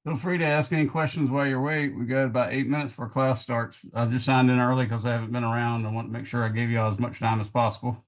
Feel free to ask any questions while you're waiting. We got about 8 minutes before class starts. I've just signed in early because I haven't been around. I want to make sure I give you all as much time as possible.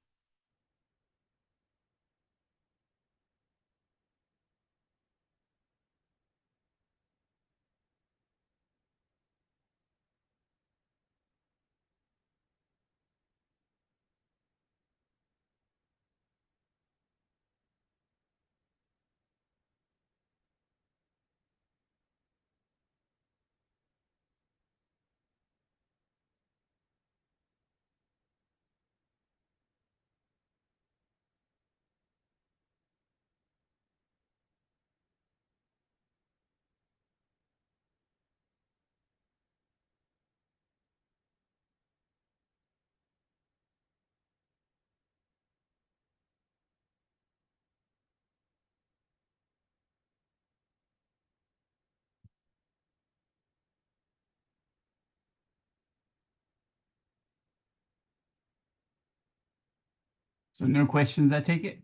So no questions, I take it?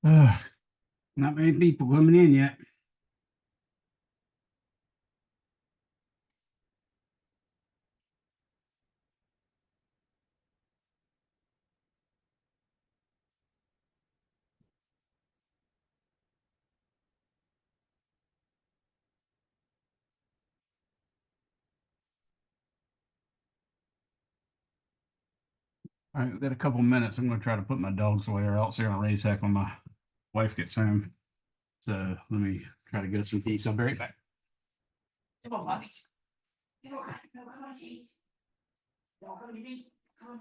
Not many people coming in yet. All right, we've got a couple minutes. I'm going to try to put my dogs away, or else they're going to raise heck when my wife gets home. So let me try to get some peace. I'll be right back. Come on, puppies. Come on, puppies. Y'all come to me. Come on.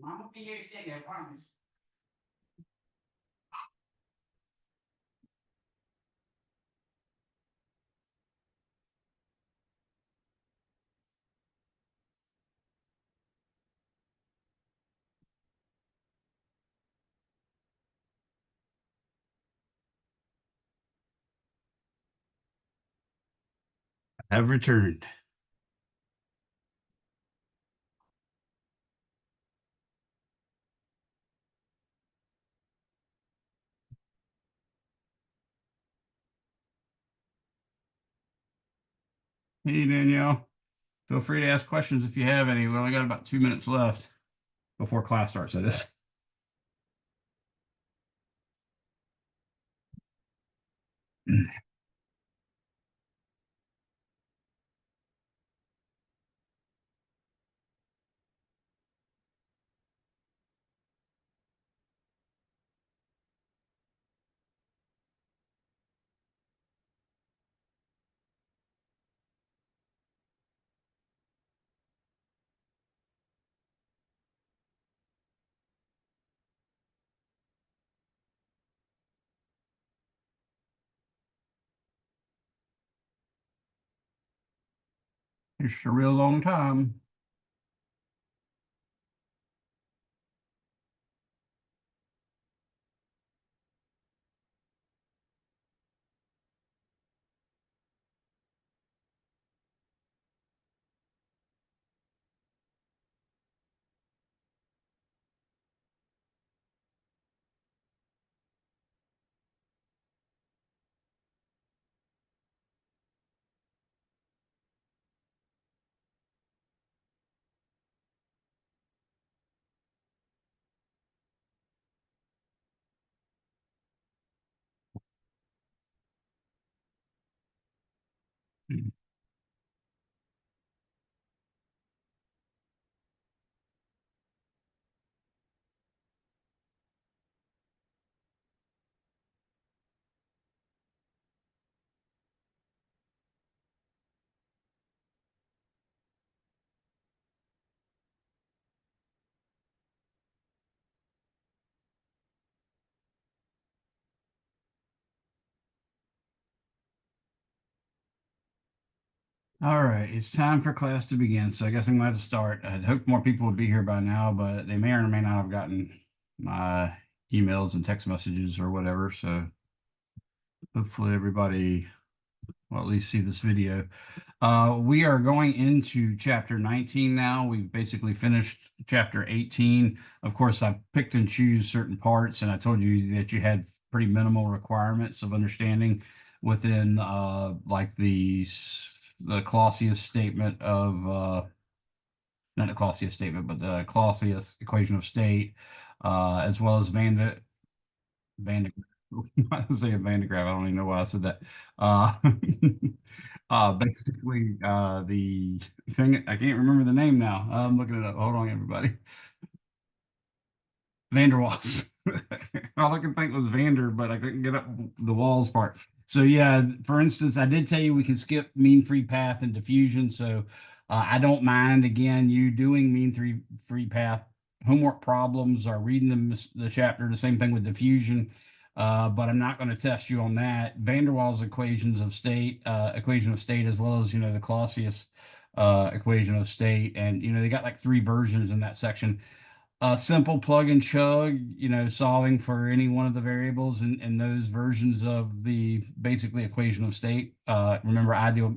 Mama be here soon, I promise. Have returned. Hey, Danielle. Feel free to ask questions if you have any. We only got about 2 minutes left before class starts, that is. It's a real long time. All right, it's time for class to begin. So I guess I'm going to start. I'd hoped more people would be here by now, but they may or may not have gotten my emails and text messages or whatever. So hopefully everybody will at least see this video. We are going into chapter 19 now. We've basically finished chapter 18. Of course, I picked and choose certain parts, and I told you that you had pretty minimal requirements of understanding within like the Clausius statement of not the Clausius statement, but the Clausius equation of state, as well as Van de I was saying Van de Graaff. I don't even know why I said that. Uh, basically, the thing I can't remember the name now. I'm looking it up. Hold on, everybody. Vanderwalls. All I could think was Vander, but I couldn't get up the walls part. So yeah, for instance, I did tell you we could skip mean free path and diffusion. So I don't mind again you doing mean free path homework problems or reading the chapter. The same thing with diffusion. But I'm not going to test you on that. Van der Waals equation of state, as well as the Clausius equation of state, and they got like three versions in that section. Simple plug and chug, solving for any one of the variables in those versions of the basically equation of state. Remember,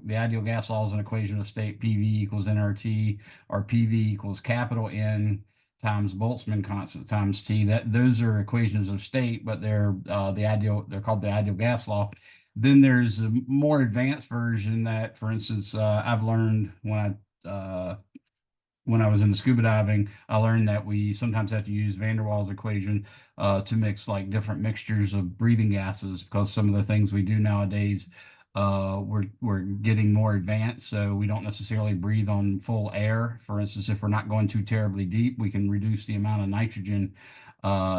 the ideal gas law is an equation of state. PV equals nRT, or PV equals capital N times Boltzmann constant times T. Those are equations of state, but they're called the ideal gas law. Then there's a more advanced version that, for instance, I've learned when I was into scuba diving, I learned that we sometimes have to use van der Waals equation to mix like different mixtures of breathing gases, because some of the things we do nowadays, we're getting more advanced, so we don't necessarily breathe on full air. For instance, if we're not going too terribly deep, we can reduce the amount of nitrogen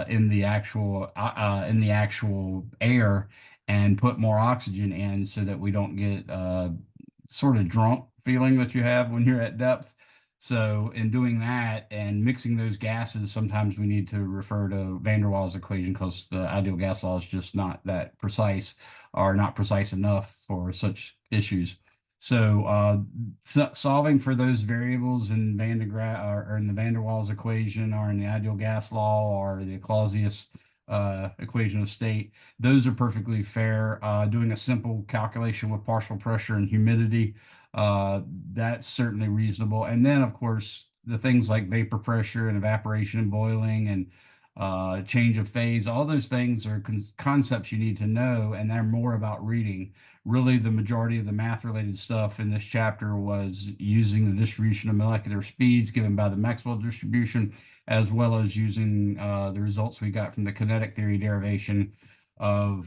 in the actual air and put more oxygen in, so that we don't get sort of drunk feeling that you have when you're at depth. So in doing that and mixing those gases, sometimes we need to refer to van der Waals equation because the ideal gas law is just not that precise or not precise enough for such issues. So, solving for those variables in Van de Graaff or in the van der Waals equation or in the ideal gas law or the Clausius equation of state, those are perfectly fair. Doing a simple calculation with partial pressure and humidity, uh, that's certainly reasonable. And then, of course, the things like vapor pressure and evaporation and boiling and change of phase, all those things are concepts you need to know, and they're more about reading. Really, the majority of the math related stuff in this chapter was using the distribution of molecular speeds given by the Maxwell distribution, as well as using the results we got from the kinetic theory derivation of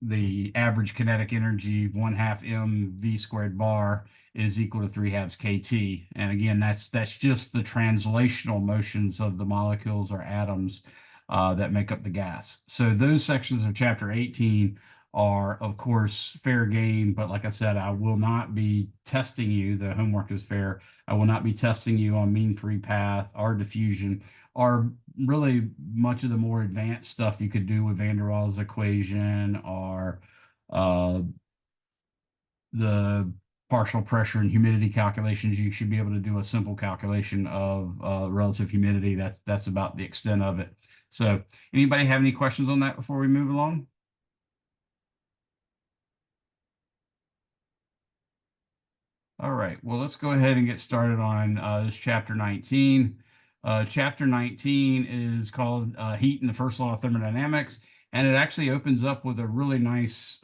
the average kinetic energy 1/2 mv squared bar is equal to 3/2 kT. And again, that's just the translational motions of the molecules or atoms that make up the gas. So those sections of chapter 18 are, of course, fair game. But like I said, I will not be testing you. The homework is fair. I will not be testing you on mean free path or diffusion or really much of the more advanced stuff you could do with van der Waals equation or uh, the partial pressure and humidity calculations. You should be able to do a simple calculation of relative humidity. That's about the extent of it. So anybody have any questions on that before we move along? All right, well, let's go ahead and get started on this chapter 19. Chapter 19 is called Heat and the First Law of Thermodynamics, and it actually opens up with a really nice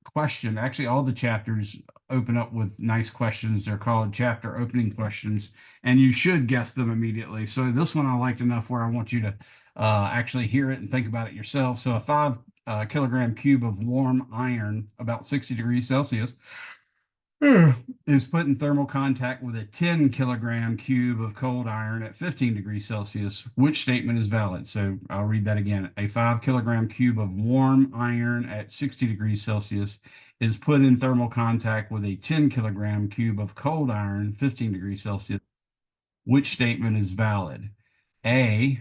question. Actually, all the chapters open up with nice questions. They're called chapter opening questions, and you should guess them immediately. So this one I liked enough where I want you to actually hear it and think about it yourself. So a 5 kilogram cube of warm iron, about 60 degrees Celsius, is put in thermal contact with a 10 kilogram cube of cold iron at 15 degrees Celsius. Which statement is valid? So I'll read that again. A 5 kilogram cube of warm iron at 60 degrees Celsius is put in thermal contact with a 10 kilogram cube of cold iron, 15 degrees Celsius. Which statement is valid? A,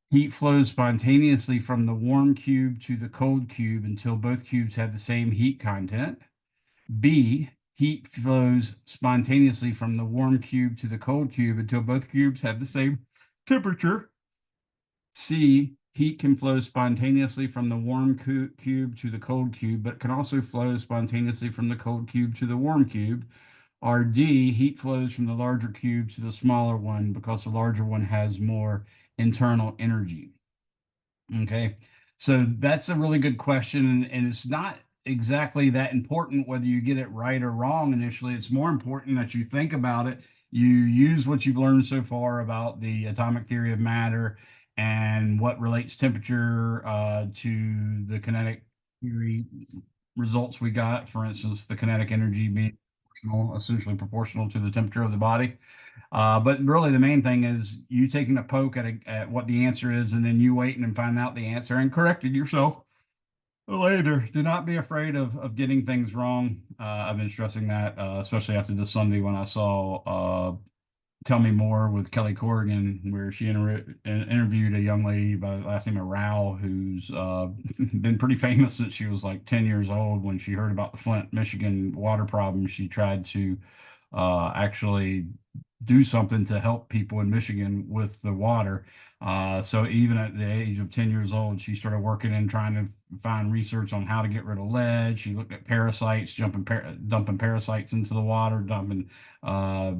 heat flows spontaneously from the warm cube to the cold cube until both cubes have the same heat content. B, heat flows spontaneously from the warm cube to the cold cube until both cubes have the same temperature. C, heat can flow spontaneously from the warm cube to the cold cube, but can also flow spontaneously from the cold cube to the warm cube. Or D, heat flows from the larger cube to the smaller one because the larger one has more internal energy. Okay, so that's a really good question, and it's not exactly that important whether you get it right or wrong initially. It's more important that you think about it. You use what you've learned so far about the atomic theory of matter and what relates temperature to the kinetic theory results we got. For instance, the kinetic energy being proportional, essentially proportional to the temperature of the body. But really, the main thing is you taking a poke at what the answer is, and then you waiting and find out the answer and correcting yourself later. Do not be afraid of getting things wrong. I've been stressing that, especially after this Sunday when I saw Tell Me More with Kelly Corrigan, where she interviewed a young lady by the last name of Rao, who's been pretty famous since she was like 10 years old. When she heard about the Flint, Michigan water problem, she tried to actually do something to help people in Michigan with the water. So even at the age of 10 years old, she started working and trying to find research on how to get rid of lead. She looked at parasites, dumping parasites into the water, dumping uh,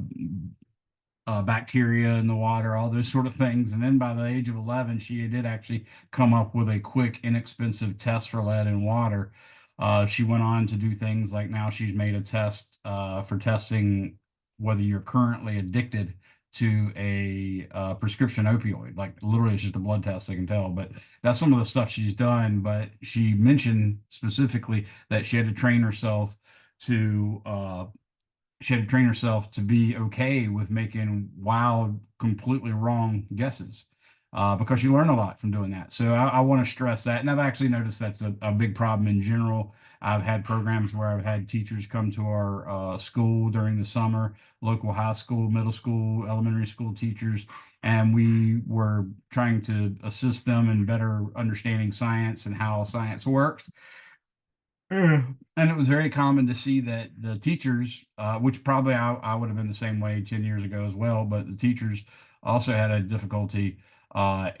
bacteria in the water, all those sort of things. And then by the age of 11, she did actually come up with a quick, inexpensive test for lead in water. She went on to do things like now she's made a test for testing whether you're currently addicted to a prescription opioid. Like literally, it's just a blood test, they can tell. But that's some of the stuff she's done. But she mentioned specifically that she had to train herself to be okay with making wild, completely wrong guesses. because you learn a lot from doing that. So I want to stress that. And I've actually noticed that's a big problem in general. I've had programs where I've had teachers come to our school during the summer, local high school, middle school, elementary school teachers, and we were trying to assist them in better understanding science and how science works. And it was very common to see that the teachers, which probably I would have been the same way 10 years ago as well, but the teachers also had a difficulty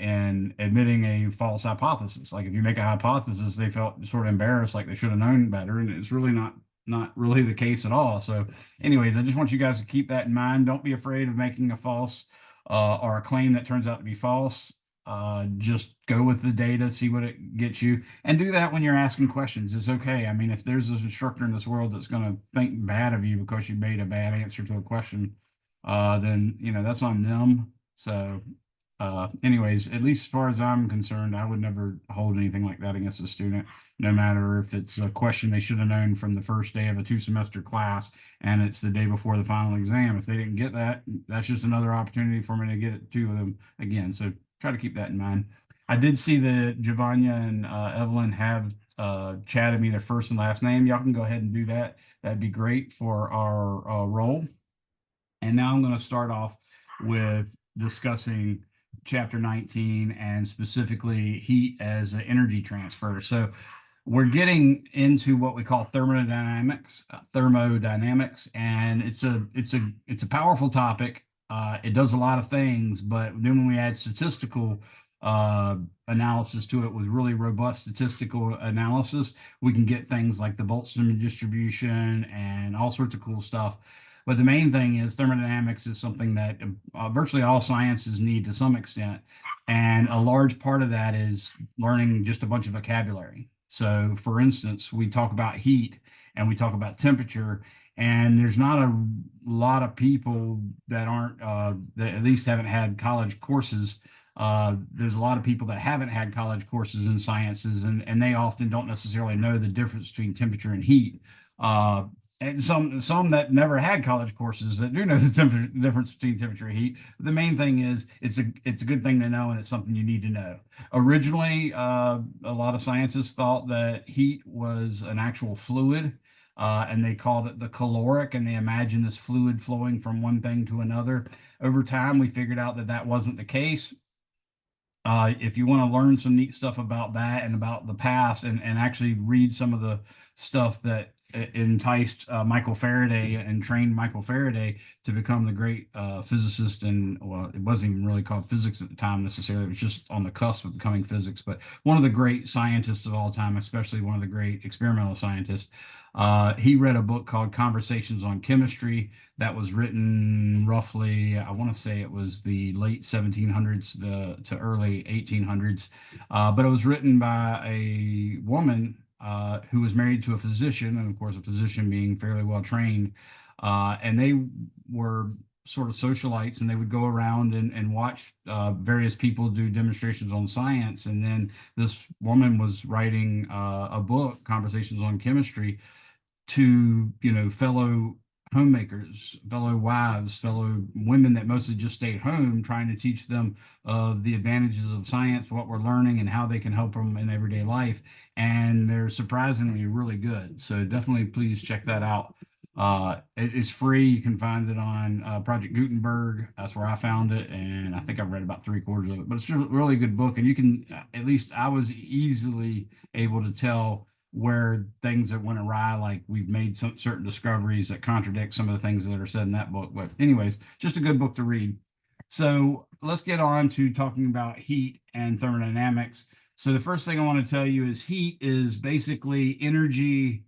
in admitting a false hypothesis. Like if you make a hypothesis, they felt sort of embarrassed, like they should have known better, and it's really not really the case at all. So, anyways, I just want you guys to keep that in mind. Don't be afraid of making a false or a claim that turns out to be false. Just go with the data, see what it gets you, and do that when you're asking questions. It's okay. I mean, if there's an instructor in this world that's going to think bad of you because you made a bad answer to a question, then that's on them. So, anyways, at least as far as I'm concerned, I would never hold anything like that against a student, no matter if it's a question they should have known from the first day of a 2-semester class and it's the day before the final exam. If they didn't get that, that's just another opportunity for me to get it to them again. So try to keep that in mind. I did see that Giovanna and Evelyn have chatted me their first and last name. Y'all can go ahead and do that. That'd be great for our roll. And now I'm going to start off with discussing chapter 19 and specifically heat as an energy transfer. So we're getting into what we call thermodynamics, and it's a powerful topic. It does a lot of things, but then when we add statistical analysis to it with really robust statistical analysis, we can get things like the Boltzmann distribution and all sorts of cool stuff. But the main thing is thermodynamics is something that virtually all sciences need to some extent. And a large part of that is learning just a bunch of vocabulary. So, for instance, we talk about heat and we talk about temperature, and there's not a lot of people that aren't, that at least haven't had college courses. There's a lot of people that haven't had college courses in sciences, and they often don't necessarily know the difference between temperature and heat. And some that never had college courses that do know the difference between temperature and heat. The main thing is it's a good thing to know, and it's something you need to know. Originally, a lot of scientists thought that heat was an actual fluid, and they called it the caloric, and they imagined this fluid flowing from one thing to another. Over time, we figured out that that wasn't the case. If you want to learn some neat stuff about that and about the past and actually read some of the stuff that enticed Michael Faraday and trained Michael Faraday to become the great physicist, and well, it wasn't even really called physics at the time necessarily. It was just on the cusp of becoming physics, but one of the great scientists of all time, especially one of the great experimental scientists. He read a book called Conversations on Chemistry that was written roughly, I want to say it was the late 1700s to early 1800s, but it was written by a woman who was married to a physician, and of course, a physician being fairly well trained. And they were sort of socialites, and they would go around and watch various people do demonstrations on science. And then this woman was writing a book, Conversations on Chemistry, to fellow homemakers, fellow wives, fellow women that mostly just stayed home, trying to teach them of the advantages of science, what we're learning, and how they can help them in everyday life. And they're surprisingly really good. So definitely please check that out. It's free. You can find it on Project Gutenberg. That's where I found it, and I think I've read about 3/4 of it. But it's a really good book, and you can, at least I was easily able to tell where things that went awry, like we've made some certain discoveries that contradict some of the things that are said in that book. But anyways, just a good book to read. So let's get on to talking about heat and thermodynamics. So the first thing I want to tell you is heat is basically energy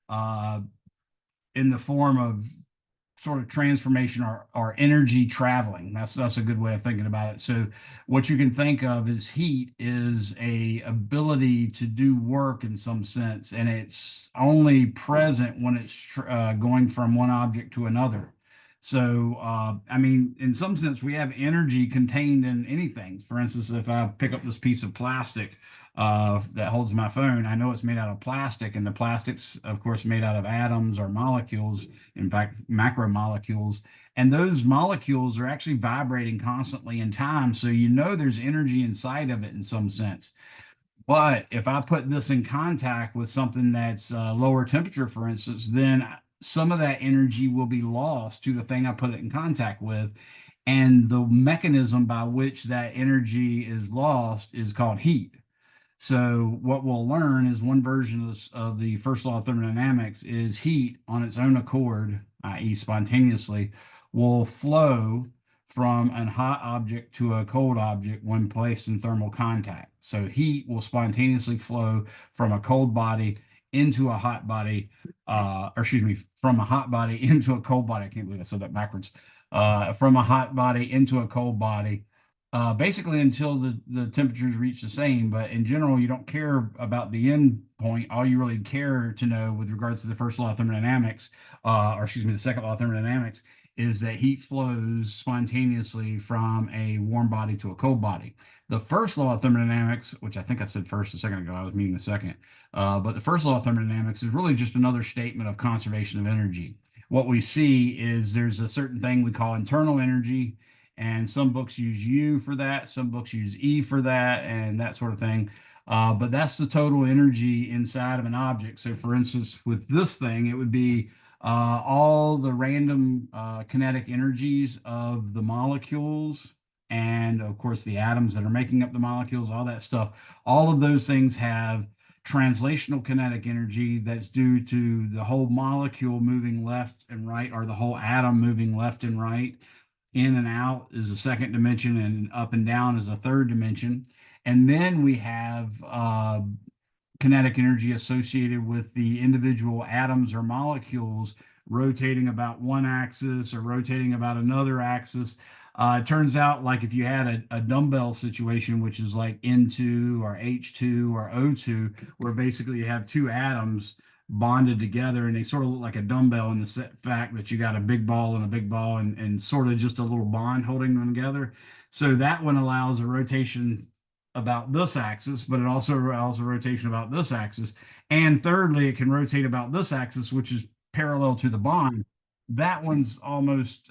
in the form of sort of transformation or energy traveling. That's a good way of thinking about it. So what you can think of as heat is a ability to do work in some sense, and it's only present when it's going from one object to another. So, I mean, in some sense, we have energy contained in anything. For instance, if I pick up this piece of plastic that holds my phone, I know it's made out of plastic, and the plastic's, of course, made out of atoms or molecules, in fact, macromolecules. And those molecules are actually vibrating constantly in time. So, you know, there's energy inside of it in some sense. But if I put this in contact with something that's lower temperature, for instance, then some of that energy will be lost to the thing I put it in contact with. And the mechanism by which that energy is lost is called heat. So what we'll learn is one version of the first law of thermodynamics is heat on its own accord, i.e. spontaneously, will flow from a hot object to a cold object when placed in thermal contact. So heat will spontaneously flow from a cold body into a hot body, or excuse me, from a hot body into a cold body. I can't believe I said that backwards. From a hot body into a cold body basically until the temperatures reach the same. But in general, you don't care about the end point. All you really care to know with regards to the first law of thermodynamics, or excuse me, the second law of thermodynamics, is that heat flows spontaneously from a warm body to a cold body. The first law of thermodynamics, which I think I said first a second ago, I was meaning the second, but the first law of thermodynamics is really just another statement of conservation of energy. What we see is there's a certain thing we call internal energy, and some books use U for that, some books use E for that, and that sort of thing. But that's the total energy inside of an object. So, for instance, with this thing, it would be all the random kinetic energies of the molecules, and of course, the atoms that are making up the molecules, all that stuff. All of those things have translational kinetic energy that's due to the whole molecule moving left and right, or the whole atom moving left and right. In and out is a second dimension, and up and down is a third dimension. And then we have kinetic energy associated with the individual atoms or molecules rotating about one axis or rotating about another axis. It turns out, like if you had a dumbbell situation, which is like N2 or H2 or O2, where basically you have two atoms bonded together and they sort of look like a dumbbell in the fact that you got a big ball and a big ball, and sort of just a little bond holding them together. So that one allows a rotation about this axis, but it also allows a rotation about this axis. And thirdly, it can rotate about this axis, which is parallel to the bond. That one's almost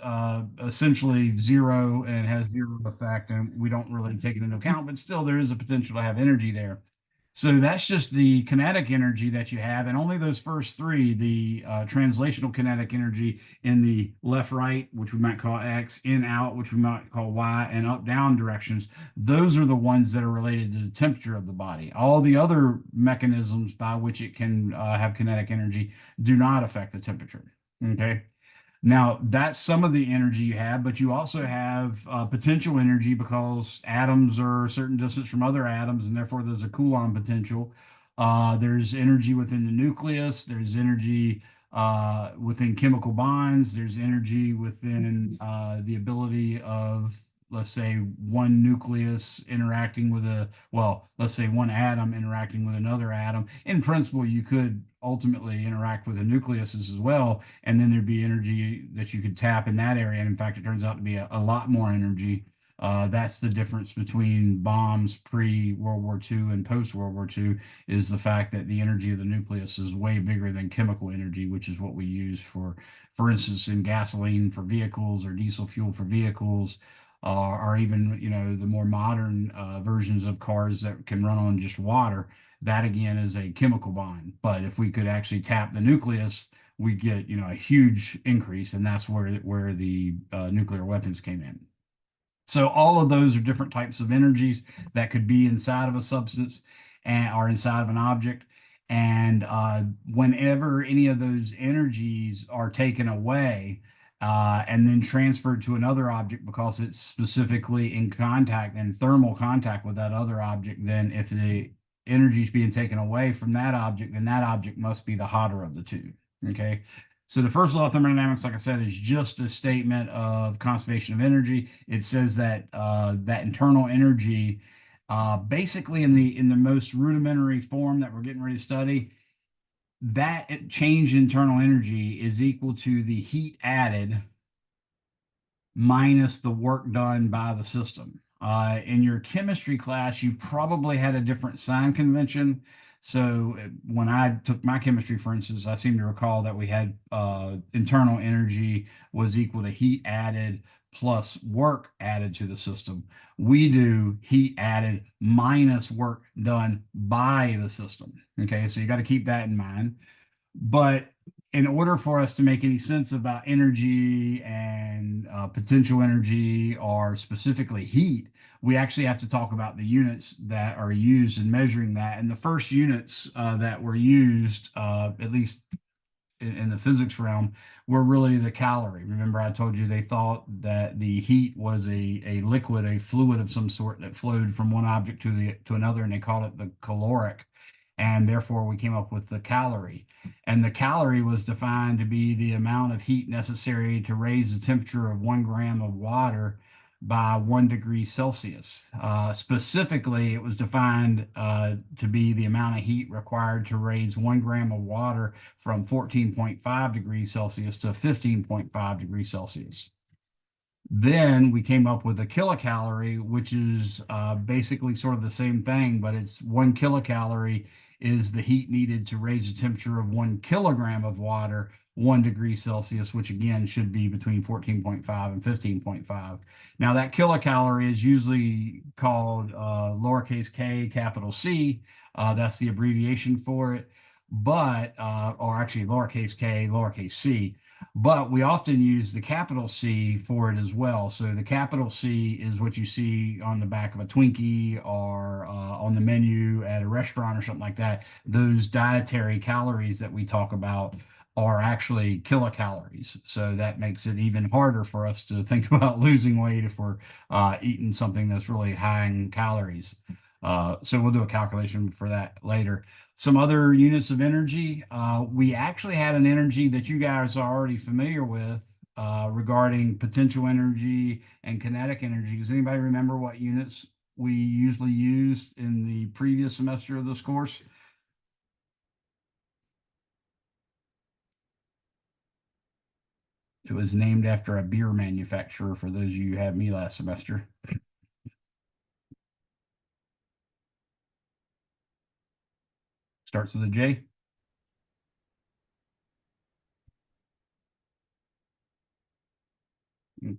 essentially zero and has zero effect, and we don't really take it into account, but still there is a potential to have energy there. So that's just the kinetic energy that you have, and only those first three, the translational kinetic energy in the left, right, which we might call X, in, out, which we might call Y, and up, down directions, those are the ones that are related to the temperature of the body. All the other mechanisms by which it can have kinetic energy do not affect the temperature. Okay. Now, that's some of the energy you have, but you also have potential energy because atoms are a certain distance from other atoms, and therefore there's a Coulomb potential. There's energy within the nucleus, there's energy within chemical bonds, there's energy within the ability of, let's say, one nucleus interacting with well, let's say one atom interacting with another atom. In principle, you could ultimately interact with the nucleuses as well, and then there'd be energy that you could tap in that area. And in fact, it turns out to be a lot more energy. That's the difference between bombs pre-World War II and post-World War II, is the fact that the energy of the nucleus is way bigger than chemical energy, which is what we use for instance, in gasoline for vehicles or diesel fuel for vehicles, or even, you know, the more modern versions of cars that can run on just water. That again is a chemical bond. But if we could actually tap the nucleus, we get, you know, a huge increase, and that's where the nuclear weapons came in. So all of those are different types of energies that could be inside of a substance and are inside of an object. And whenever any of those energies are taken away and then transferred to another object because it's specifically in contact and thermal contact with that other object, then if the energy is being taken away from that object, then that object must be the hotter of the two. Okay. So the first law of thermodynamics, like I said, is just a statement of conservation of energy. It says that that internal energy, basically in the most rudimentary form that we're getting ready to study, that change in internal energy is equal to the heat added minus the work done by the system. In your chemistry class, you probably had a different sign convention. So when I took my chemistry, for instance, I seem to recall that we had internal energy was equal to heat added plus work added to the system. We do heat added minus work done by the system. Okay, so you got to keep that in mind. But in order for us to make any sense about energy and potential energy or specifically heat, we actually have to talk about the units that are used in measuring that. And the first units that were used, at least in the physics realm, were really the calorie. Remember, I told you they thought that the heat was a liquid, a fluid of some sort that flowed from one object to another, and they called it the caloric. And therefore, we came up with the calorie. And the calorie was defined to be the amount of heat necessary to raise the temperature of 1 gram of water by 1 degree Celsius. Specifically, it was defined to be the amount of heat required to raise 1 gram of water from 14.5 degrees Celsius to 15.5 degrees Celsius. Then we came up with a kilocalorie, which is basically sort of the same thing, but it's 1 kilocalorie is the heat needed to raise the temperature of 1 kilogram of water 1 degree Celsius, which again should be between 14.5 and 15.5. Now, that kilocalorie is usually called lowercase k, capital C. That's the abbreviation for it, but, or actually lowercase k, lowercase c, but we often use the capital C for it as well. So the capital C is what you see on the back of a Twinkie or on the menu at a restaurant or something like that. Those dietary calories that we talk about are actually kilocalories. So that makes it even harder for us to think about losing weight if we're eating something that's really high in calories. So we'll do a calculation for that later. Some other units of energy. We actually had an energy that you guys are already familiar with regarding potential energy and kinetic energy. Does anybody remember what units we usually used in the previous semester of this course? It was named after a beer manufacturer for those of you who had me last semester. Starts with a J.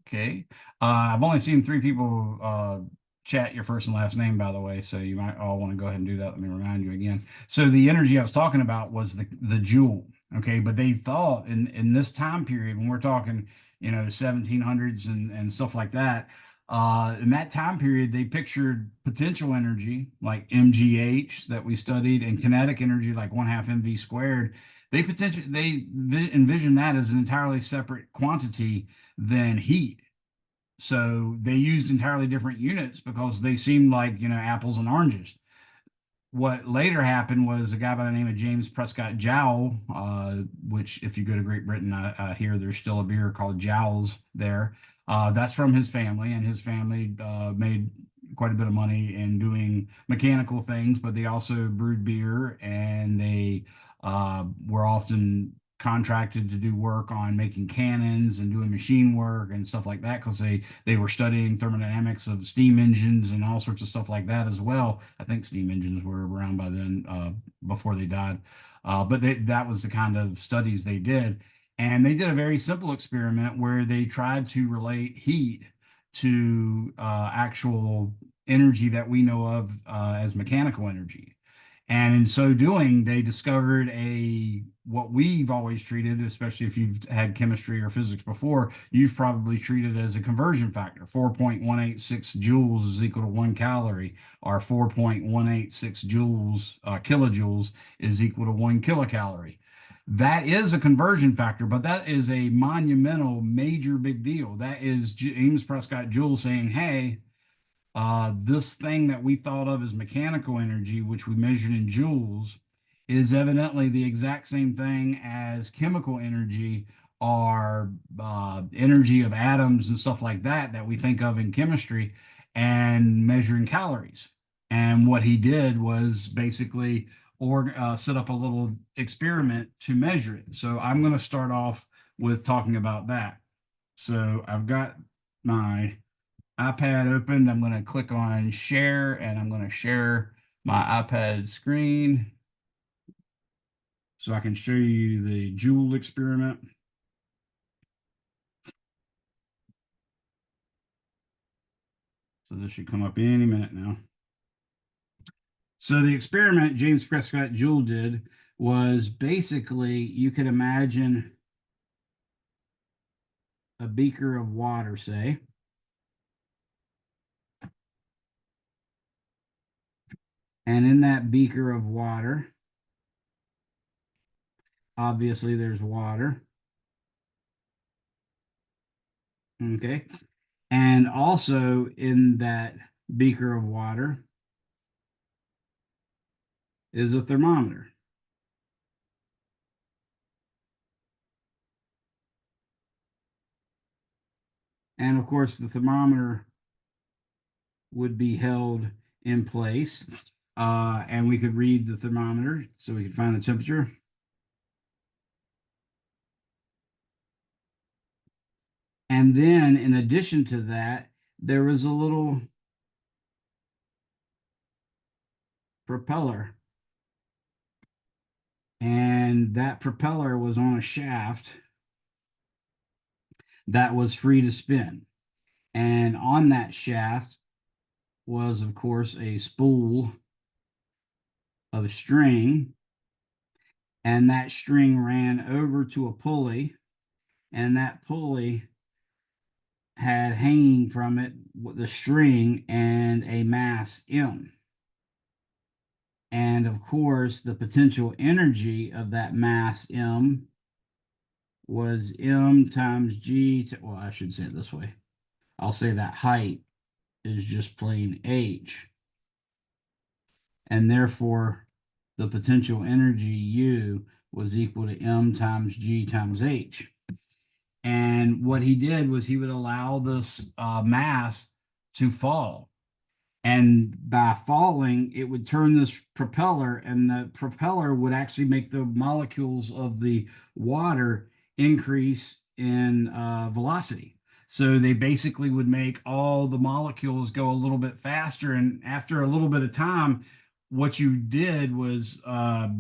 Okay. I've only seen three people chat your first and last name, by the way, so you might all want to go ahead and do that. Let me remind you again. So the energy I was talking about was the joule. Okay, but they thought in this time period when we're talking, 1700s and stuff like that, in that time period they pictured potential energy like mgh that we studied and kinetic energy like 1/2 mv squared. They envisioned that as an entirely separate quantity than heat. So they used entirely different units because they seemed like, apples and oranges. What later happened was a guy by the name of James Prescott Joule, which, if you go to Great Britain, I hear there's still a beer called Jowls there. That's from his family, and his family made quite a bit of money in doing mechanical things, but they also brewed beer, and they were often contracted to do work on making cannons and doing machine work and stuff like that because they were studying thermodynamics of steam engines and all sorts of stuff like that as well. I think steam engines were around by then, before they died. But that was the kind of studies they did. And they did a very simple experiment where they tried to relate heat to actual energy that we know of as mechanical energy. And in so doing, they discovered what we've always treated, especially if you've had chemistry or physics before, you've probably treated as a conversion factor. 4.186 joules is equal to 1 calorie, or 4.186 joules, kilojoules is equal to 1 kilocalorie. That is a conversion factor, but that is a monumental, major big deal. That is James Prescott Joule saying, hey, this thing that we thought of as mechanical energy, which we measured in joules, is evidently the exact same thing as chemical energy or energy of atoms and stuff like that that we think of in chemistry and measuring calories. And what he did was basically set up a little experiment to measure it. So I'm going to start off with talking about that. So I've got my iPad opened. I'm going to click on share, and I'm going to share my iPad screen so I can show you the Joule experiment. So this should come up any minute now. So the experiment James Prescott Joule did was basically, you could imagine a beaker of water, say, and in that beaker of water, obviously there's water. Okay. And also in that beaker of water is a thermometer. And of course, the thermometer would be held in place. And we could read the thermometer so we could find the temperature. And then in addition to that, there was a little propeller. And that propeller was on a shaft that was free to spin. And on that shaft was, of course, a spool of string. And that string ran over to a pulley. And that pulley had hanging from it the string and a mass M. And of course, the potential energy of that mass M was M times G. Well, I should say it this way. I'll say that height is just plain H. And therefore, the potential energy U was equal to M times G times H. And what he did was he would allow this mass to fall. And by falling, it would turn this propeller, and the propeller would actually make the molecules of the water increase in velocity. So they basically would make all the molecules go a little bit faster. And after a little bit of time, what you did was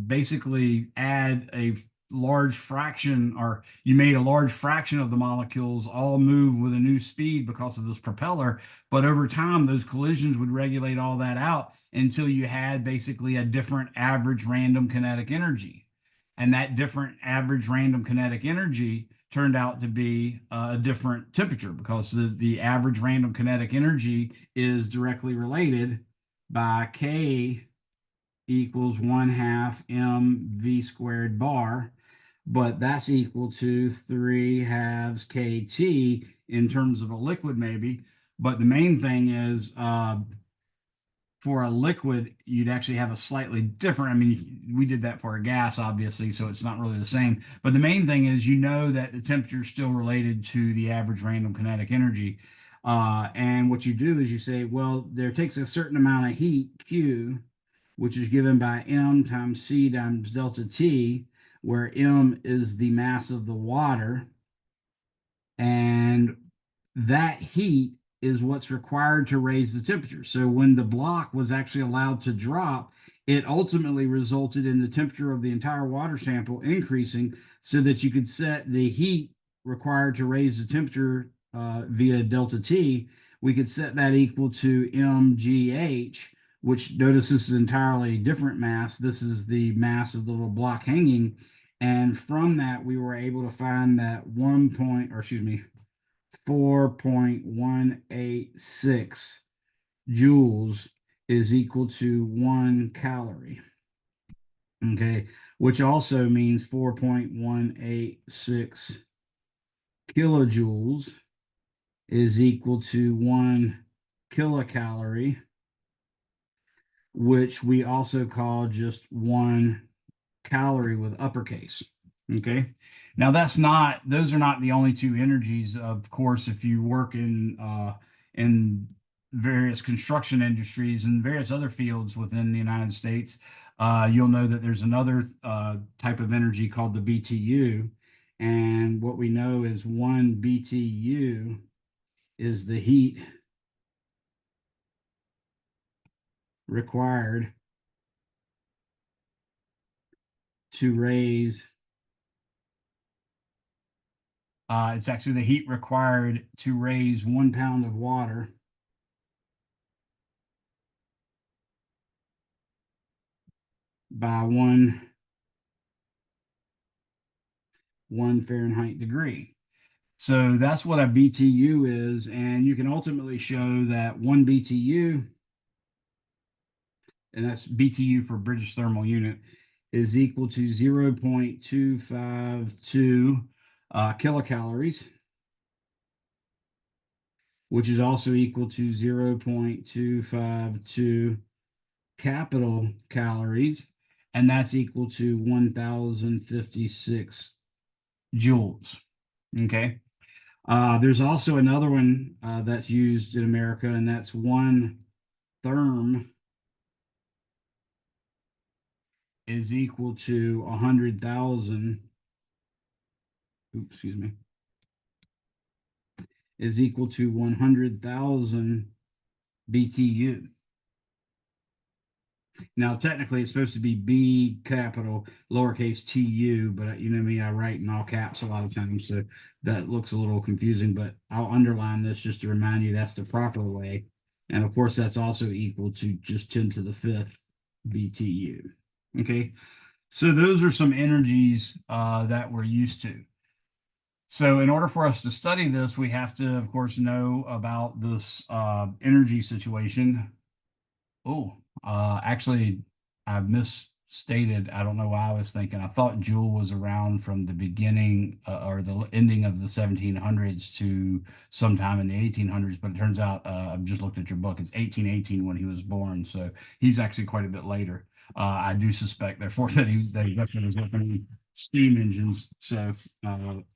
basically add a large fraction, or you made a large fraction of the molecules all move with a new speed because of this propeller. But over time, those collisions would regulate all that out until you had basically a different average random kinetic energy. And that different average random kinetic energy turned out to be a different temperature, because the average random kinetic energy is directly related by K equals 1/2 mv squared bar, but that's equal to 3/2 kT in terms of a liquid, maybe. But the main thing is, for a liquid, you'd actually have a slightly different, I mean, we did that for a gas, obviously, so it's not really the same. But the main thing is, that the temperature is still related to the average random kinetic energy. And what you do is you say, well, there takes a certain amount of heat, Q, which is given by M times C times delta T, where M is the mass of the water. And that heat is what's required to raise the temperature. So when the block was actually allowed to drop, it ultimately resulted in the temperature of the entire water sample increasing, so that you could set the heat required to raise the temperature via delta T. We could set that equal to mgh, which, notice this is entirely different mass. This is the mass of the little block hanging. And from that, we were able to find that 4.186 joules is equal to 1 calorie. Okay, which also means 4.186 kilojoules is equal to 1 kilocalorie, which we also call just 1 calorie with uppercase. Okay. Now those are not the only two energies. Of course, if you work in various construction industries and various other fields within the United States, you'll know that there's another type of energy called the BTU. And what we know is 1 BTU is the heat required to raise, it's actually the heat required to raise 1 pound of water by one Fahrenheit degree. So that's what a BTU is. And you can ultimately show that 1 BTU, and that's BTU for British thermal unit, is equal to 0.252 kilocalories, which is also equal to 0.252 capital calories, and that's equal to 1,056 joules. Okay. There's also another one that's used in America, and that's 1 therm is equal to 100,000. Excuse me. Is equal to 100,000 BTU. Now, technically, it's supposed to be B capital lowercase tu, but you know me, I write in all caps a lot of times, so that looks a little confusing, but I'll underline this just to remind you that's the proper way. And of course, that's also equal to just 10 to the 5th BTU. Okay, so those are some energies that we're used to. So in order for us to study this, we have to, of course, know about this energy situation. Oh, actually, I misstated. I don't know why I was thinking. I thought Joule was around from the beginning or the ending of the 1700s to sometime in the 1800s, but it turns out I've just looked at your book. It's 1818 when he was born, so he's actually quite a bit later. I do suspect, therefore, that he definitely was working on steam engines. So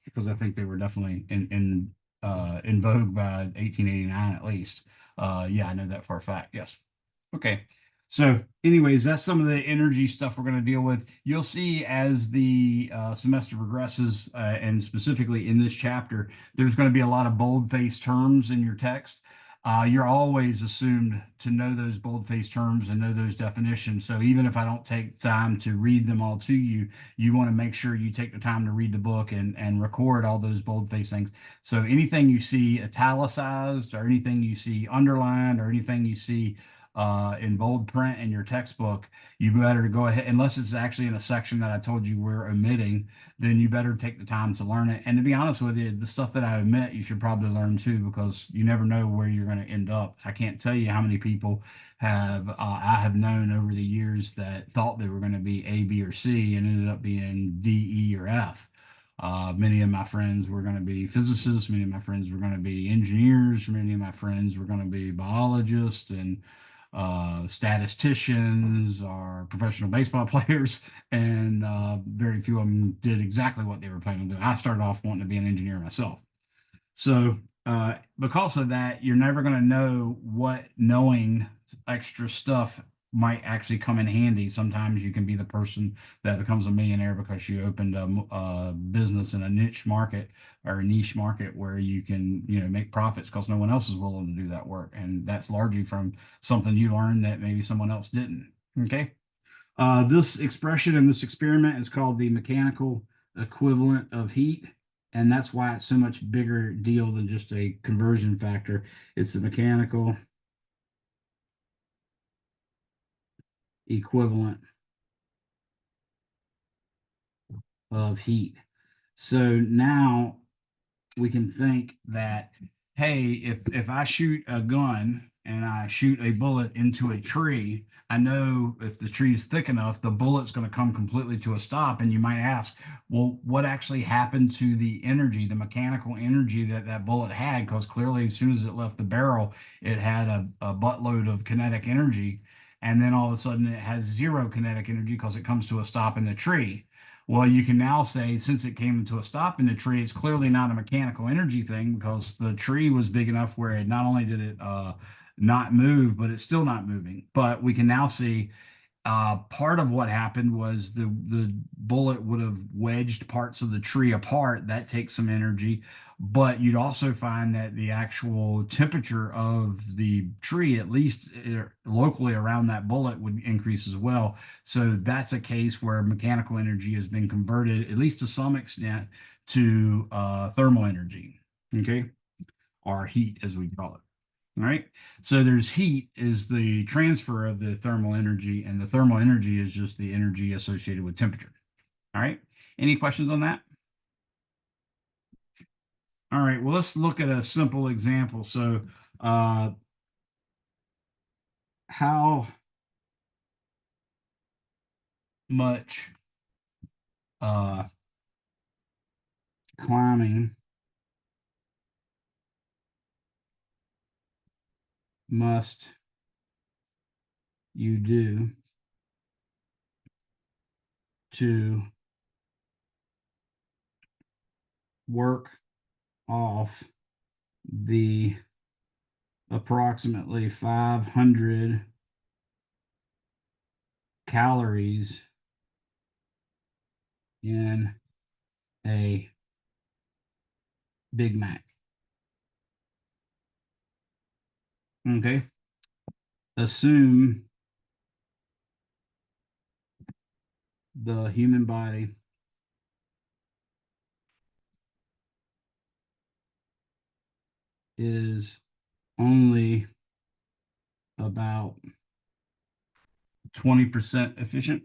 because I think they were definitely in vogue by 1889 at least. Yeah, I know that for a fact. Yes. Okay. So anyways, that's some of the energy stuff we're going to deal with. You'll see as the semester progresses, and specifically in this chapter, there's going to be a lot of bold-faced terms in your text. You're always assumed to know those bold-faced terms and know those definitions. So even if I don't take time to read them all to you, you want to make sure you take the time to read the book and record all those bold-faced things. So anything you see italicized or anything you see underlined or anything you see in bold print in your textbook, you better go ahead, unless it's actually in a section that I told you we're omitting, then you better take the time to learn it. And to be honest with you, the stuff that I omit, you should probably learn too, because you never know where you're going to end up. I can't tell you how many people I have known over the years that thought they were going to be A, B, or C and ended up being D, E, or F. Many of my friends were going to be physicists. Many of my friends were going to be engineers. Many of my friends were going to be biologists and statisticians or professional baseball players, and very few of them did exactly what they were planning to do. I started off wanting to be an engineer myself. So because of that, you're never going to know what knowing extra stuff might actually come in handy. Sometimes you can be the person that becomes a millionaire because you opened a business in a niche market or a niche market where you can, make profits because no one else is willing to do that work. And that's largely from something you learned that maybe someone else didn't. Okay. This expression in this experiment is called the mechanical equivalent of heat. And that's why it's so much bigger deal than just a conversion factor. It's the mechanical equivalent of heat. So now we can think that, hey, if I shoot a gun and I shoot a bullet into a tree, I know if the tree is thick enough, the bullet's going to come completely to a stop. And you might ask, well, what actually happened to the energy, the mechanical energy that that bullet had? Because clearly, as soon as it left the barrel, it had a buttload of kinetic energy. And then all of a sudden, it has zero kinetic energy because it comes to a stop in the tree. Well, you can now say, since it came to a stop in the tree, it's clearly not a mechanical energy thing because the tree was big enough where it not only did it not move, but it's still not moving. But we can now see part of what happened was the bullet would have wedged parts of the tree apart. That takes some energy. But you'd also find that the actual temperature of the tree, at least locally around that bullet, would increase as well. So that's a case where mechanical energy has been converted, at least to some extent, to thermal energy, okay, or heat as we call it. All right. So there's heat is the transfer of the thermal energy, and the thermal energy is just the energy associated with temperature. All right. Any questions on that? All right. Well, let's look at a simple example. So, uh, how much uh, climbing must you do to work off the approximately 500 calories in a Big Mac? Okay. Assume the human body is only about 20% efficient.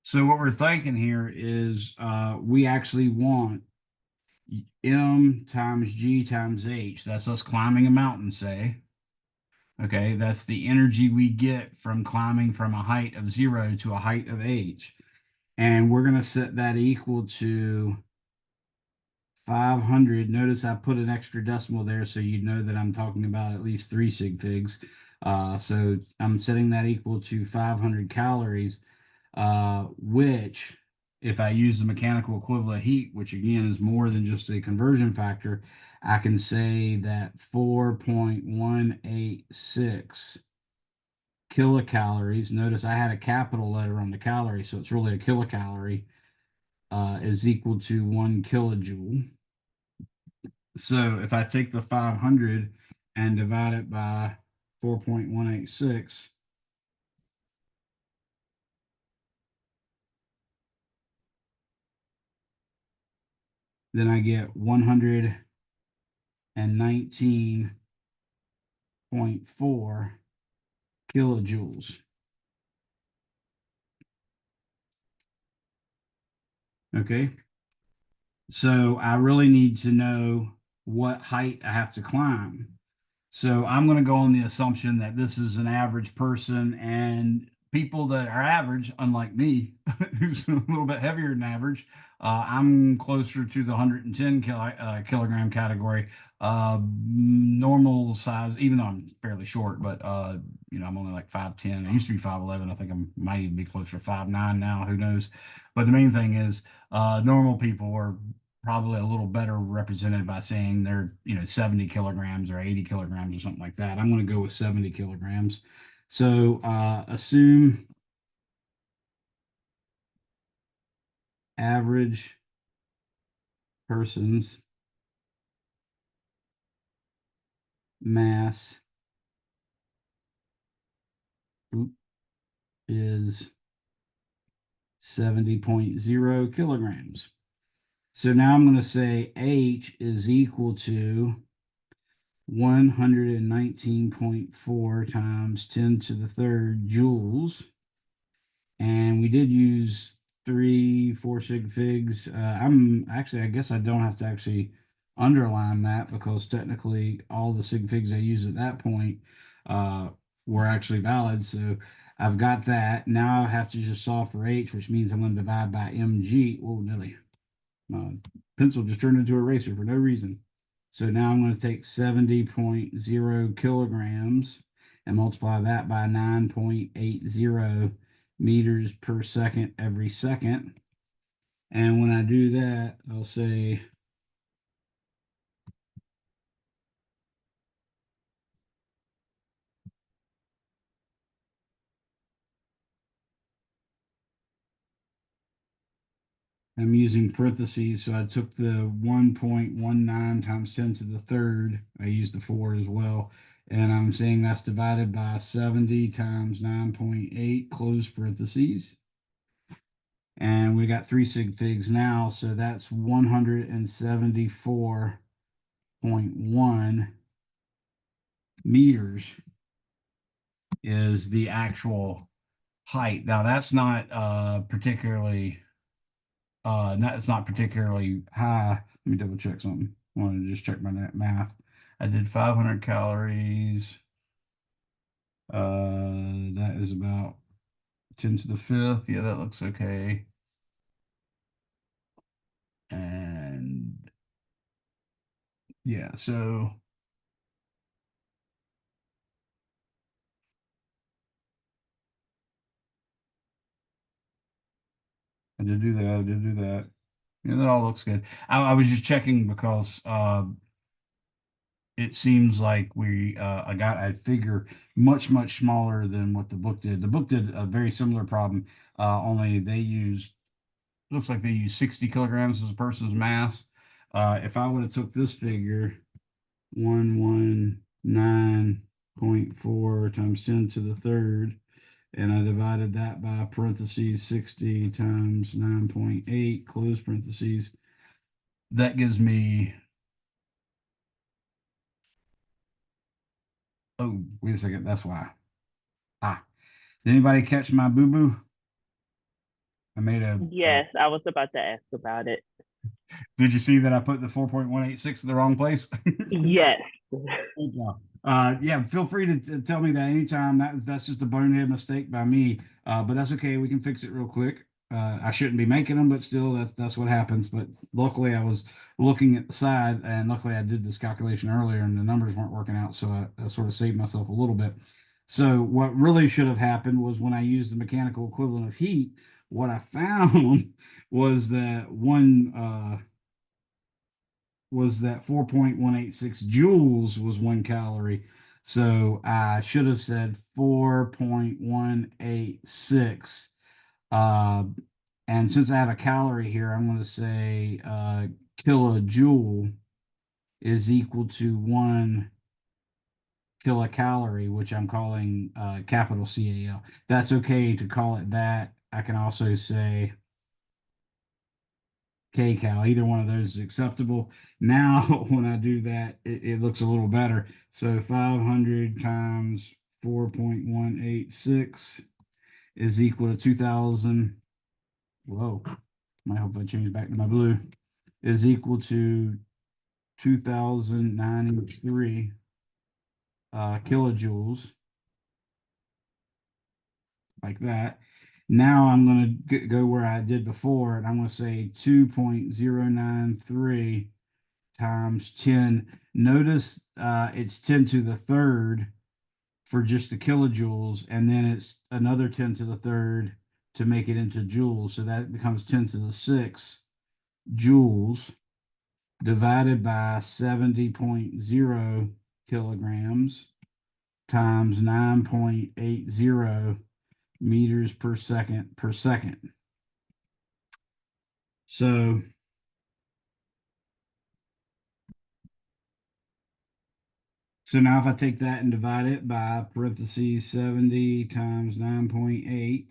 So what we're thinking here is we actually want M times G times H. That's us climbing a mountain, say. Okay, that's the energy we get from climbing from a height of 0 to a height of H. And we're going to set that equal to 500. Notice I put an extra decimal there so you know that I'm talking about at least 3 sig figs. So I'm setting that equal to 500 calories, which, if I use the mechanical equivalent heat, which again is more than just a conversion factor, I can say that 4.186 kilocalories. Notice I had a capital letter on the calorie, so it's really a kilocalorie, is equal to 1 kilojoule. So if I take the 500 and divide it by 4.186, then I get 119.4 kilojoules. Okay. So I really need to know what height I have to climb. So I'm going to go on the assumption that this is an average person, and people that are average, unlike me, who's a little bit heavier than average, I'm closer to the 110 kilogram category. Normal size, even though I'm fairly short, but I'm only like 5'10". I used to be 5'11". I think I might even be closer to 5'9" now. Who knows? But the main thing is, normal people are probably a little better represented by saying they're 70 kilograms or 80 kilograms or something like that. I'm going to go with 70 kilograms. So assume average person's mass is 70.0 kilograms. So now I'm going to say H is equal to 119.4 times 10 to the third joules. And we did use 4 sig figs. I guess I don't have to actually underline that, because technically all the sig figs I used at that point uh, were actually valid. So I've got that. Now I have to just solve for H, which means I'm going to divide by mg. Whoa, Nelly. My pencil just turned into a eraser for no reason. So now I'm going to take 70.0 kilograms and multiply that by 9.80 meters per second every second. And when I do that, I'll say I'm using parentheses, so I took the 1.19 times 10 to the third. I used the 4 as well. And I'm saying that's divided by 70 times 9.8, close parentheses. And we got 3 sig figs now, so that's 174.1 meters is the actual height. Now that's not particularly it's not particularly high. Let me double check something. I wanted to just check my math. I did 500 calories. That is about 10 to the fifth. Yeah, that looks okay. And yeah, so I did do that. I did do that. Yeah, that all looks good. I was just checking because it seems like I got a figure much smaller than what the book did. The book did a very similar problem, only they used looks like they used 60 kilograms as a person's mass. If I would have took this figure, 119.4 times 10 to the third, and I divided that by parentheses 60 times 9.8, close parentheses, that gives me, oh, wait a second, that's why. Did anybody catch my boo-boo? I made Yes, I was about to ask about it. Did you see that I put the 4.186 in the wrong place? Yes. Yeah, feel free to tell me that anytime. That's just a bonehead mistake by me. But that's okay. We can fix it real quick. I shouldn't be making them, but still, that's what happens. But luckily, I was looking at the side, and luckily, I did this calculation earlier, and the numbers weren't working out, so I sort of saved myself a little bit. So what really should have happened was when I used the mechanical equivalent of heat, what I found was that 4.186 joules was 1 calorie. So I should have said 4.186. Uh, and since I have a calorie here, I'm going to say kilojoule is equal to 1 kilocalorie, which I'm calling capital CAL. That's okay to call it that. I can also say kcal. Either one of those is acceptable. Now, when I do that, it looks a little better. So 500 times 4.186 is equal to 2,000. Whoa, I hope I change back to my blue. Is equal to 2,093 kilojoules, like that. Now I'm going to go where I did before, and I'm going to say 2.093 times 10. Notice it's 10 to the third for just the kilojoules, and then it's another 10 to the third to make it into joules. So that becomes 10 to the sixth joules divided by 70.0 kilograms times 9.80 meters per second per second. So now if I take that and divide it by parentheses 70 times 9.8,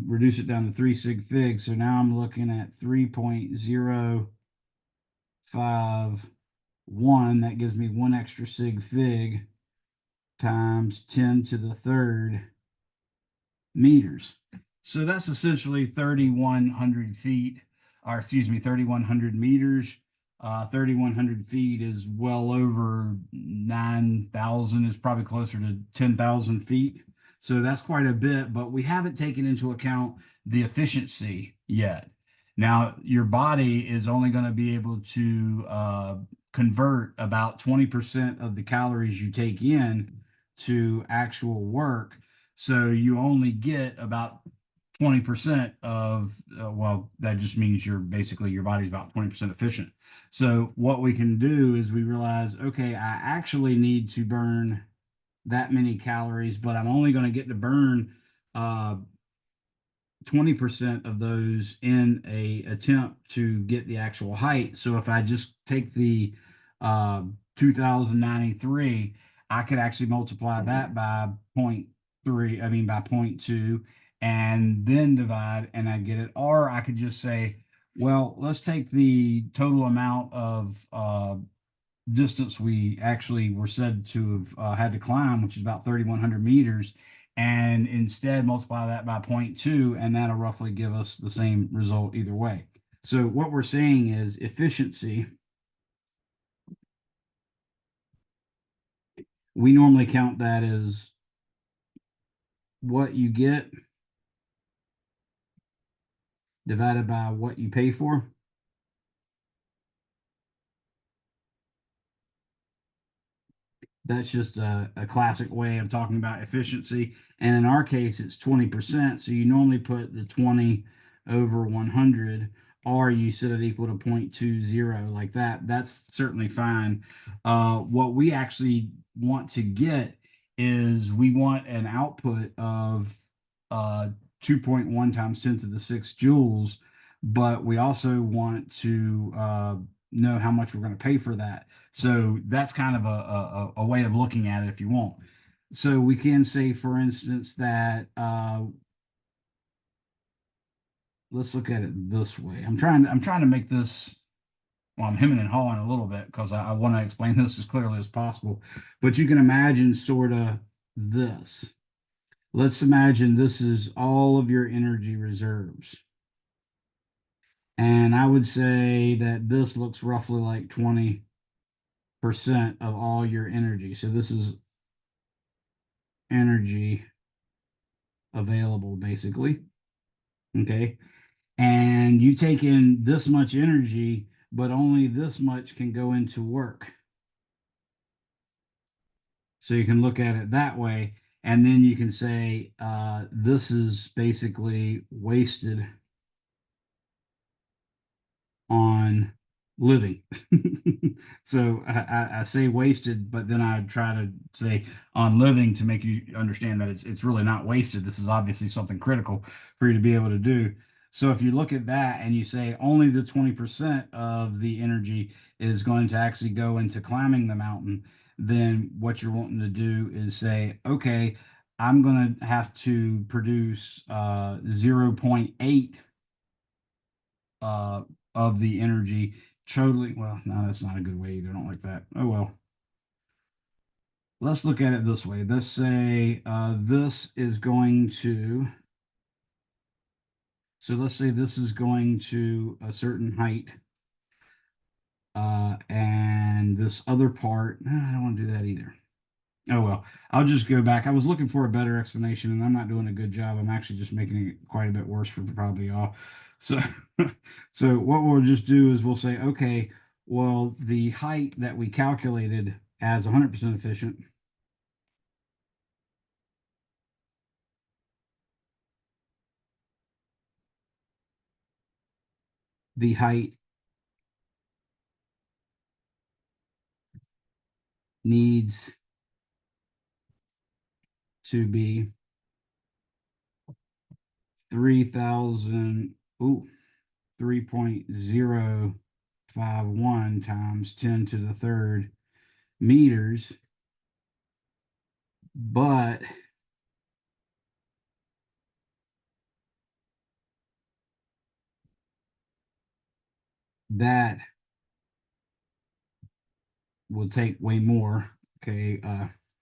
reduce it down to 3 sig figs. So now I'm looking at 3.051. That gives me 1 extra sig fig times 10 to the third meters. So that's essentially 3,100 feet, or excuse me, 3,100 meters. 3,100 feet is well over 9,000, is probably closer to 10,000 feet. So that's quite a bit, but we haven't taken into account the efficiency yet. Now, your body is only going to be able to convert about 20% of the calories you take in to actual work. So you only get about 20% of, well, that just means you're basically your body's about 20% efficient. So what we can do is we realize, okay, I actually need to burn that many calories, but I'm only going to get to burn 20% of those in a attempt to get the actual height. So if I just take the 2093, I could actually multiply that by 0.3, I mean by 0.2, and then divide and I get it. Or I could just say, well, let's take the total amount of distance we actually were said to have had to climb, which is about 3,100 meters, and instead multiply that by 0.2, and that'll roughly give us the same result either way. So what we're saying is efficiency. We normally count that as what you get divided by what you pay for. That's just a classic way of talking about efficiency. And in our case, it's 20%. So you normally put the 20 over 100, or you set it equal to 0.20 like that. That's certainly fine. What we actually want to get is we want an output of 2.1 times 10 to the 6 joules, but we also want to know how much we're going to pay for that. So that's kind of a way of looking at it if you want. So we can say, for instance, that let's look at it this way. I'm trying to make this, well, I'm hemming and hawing a little bit because I want to explain this as clearly as possible. But you can imagine sort of this. Let's imagine this is all of your energy reserves. And I would say that this looks roughly like 20% of all your energy. So this is energy available, basically. Okay. And you take in this much energy, but only this much can go into work. So you can look at it that way. And then you can say this is basically wasted on living. So I say wasted, but then I try to say on living to make you understand that it's really not wasted. This is obviously something critical for you to be able to do. So if you look at that and you say only the 20% of the energy is going to actually go into climbing the mountain, then what you're wanting to do is say, okay, I'm going to have to produce 0.8 of the energy totally. Well, no, that's not a good way either. I don't like that. Oh well. Let's look at it this way. Let's say this is going to, so let's say this is going to a certain height. And this other part, no, I don't want to do that either. Oh well, I'll just go back. I was looking for a better explanation, and I'm not doing a good job. I'm actually just making it quite a bit worse for probably y'all. So, so what we'll just do is we'll say, okay, well, the height that we calculated as 100% efficient, the height needs to be 3,000, 3.051 times 10 to the third meters, but that will take way more. Okay,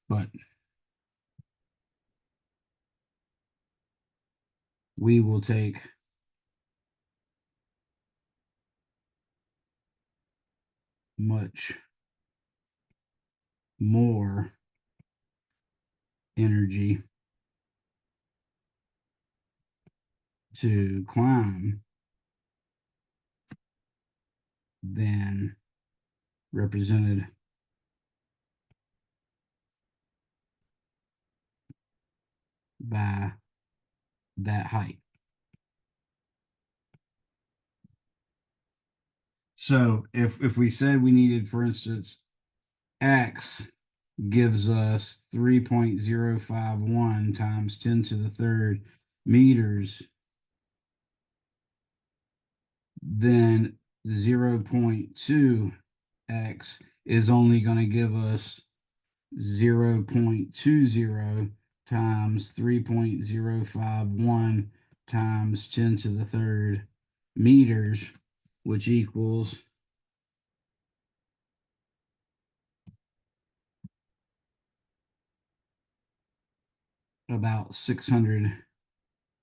but we will take much more energy to climb than represented by that height. So if we said we needed, for instance, X gives us 3.051 times 10 to the third meters, then 0.2x is only going to give us 0.20 times 3.051 times 10 to the third meters, which equals about 600.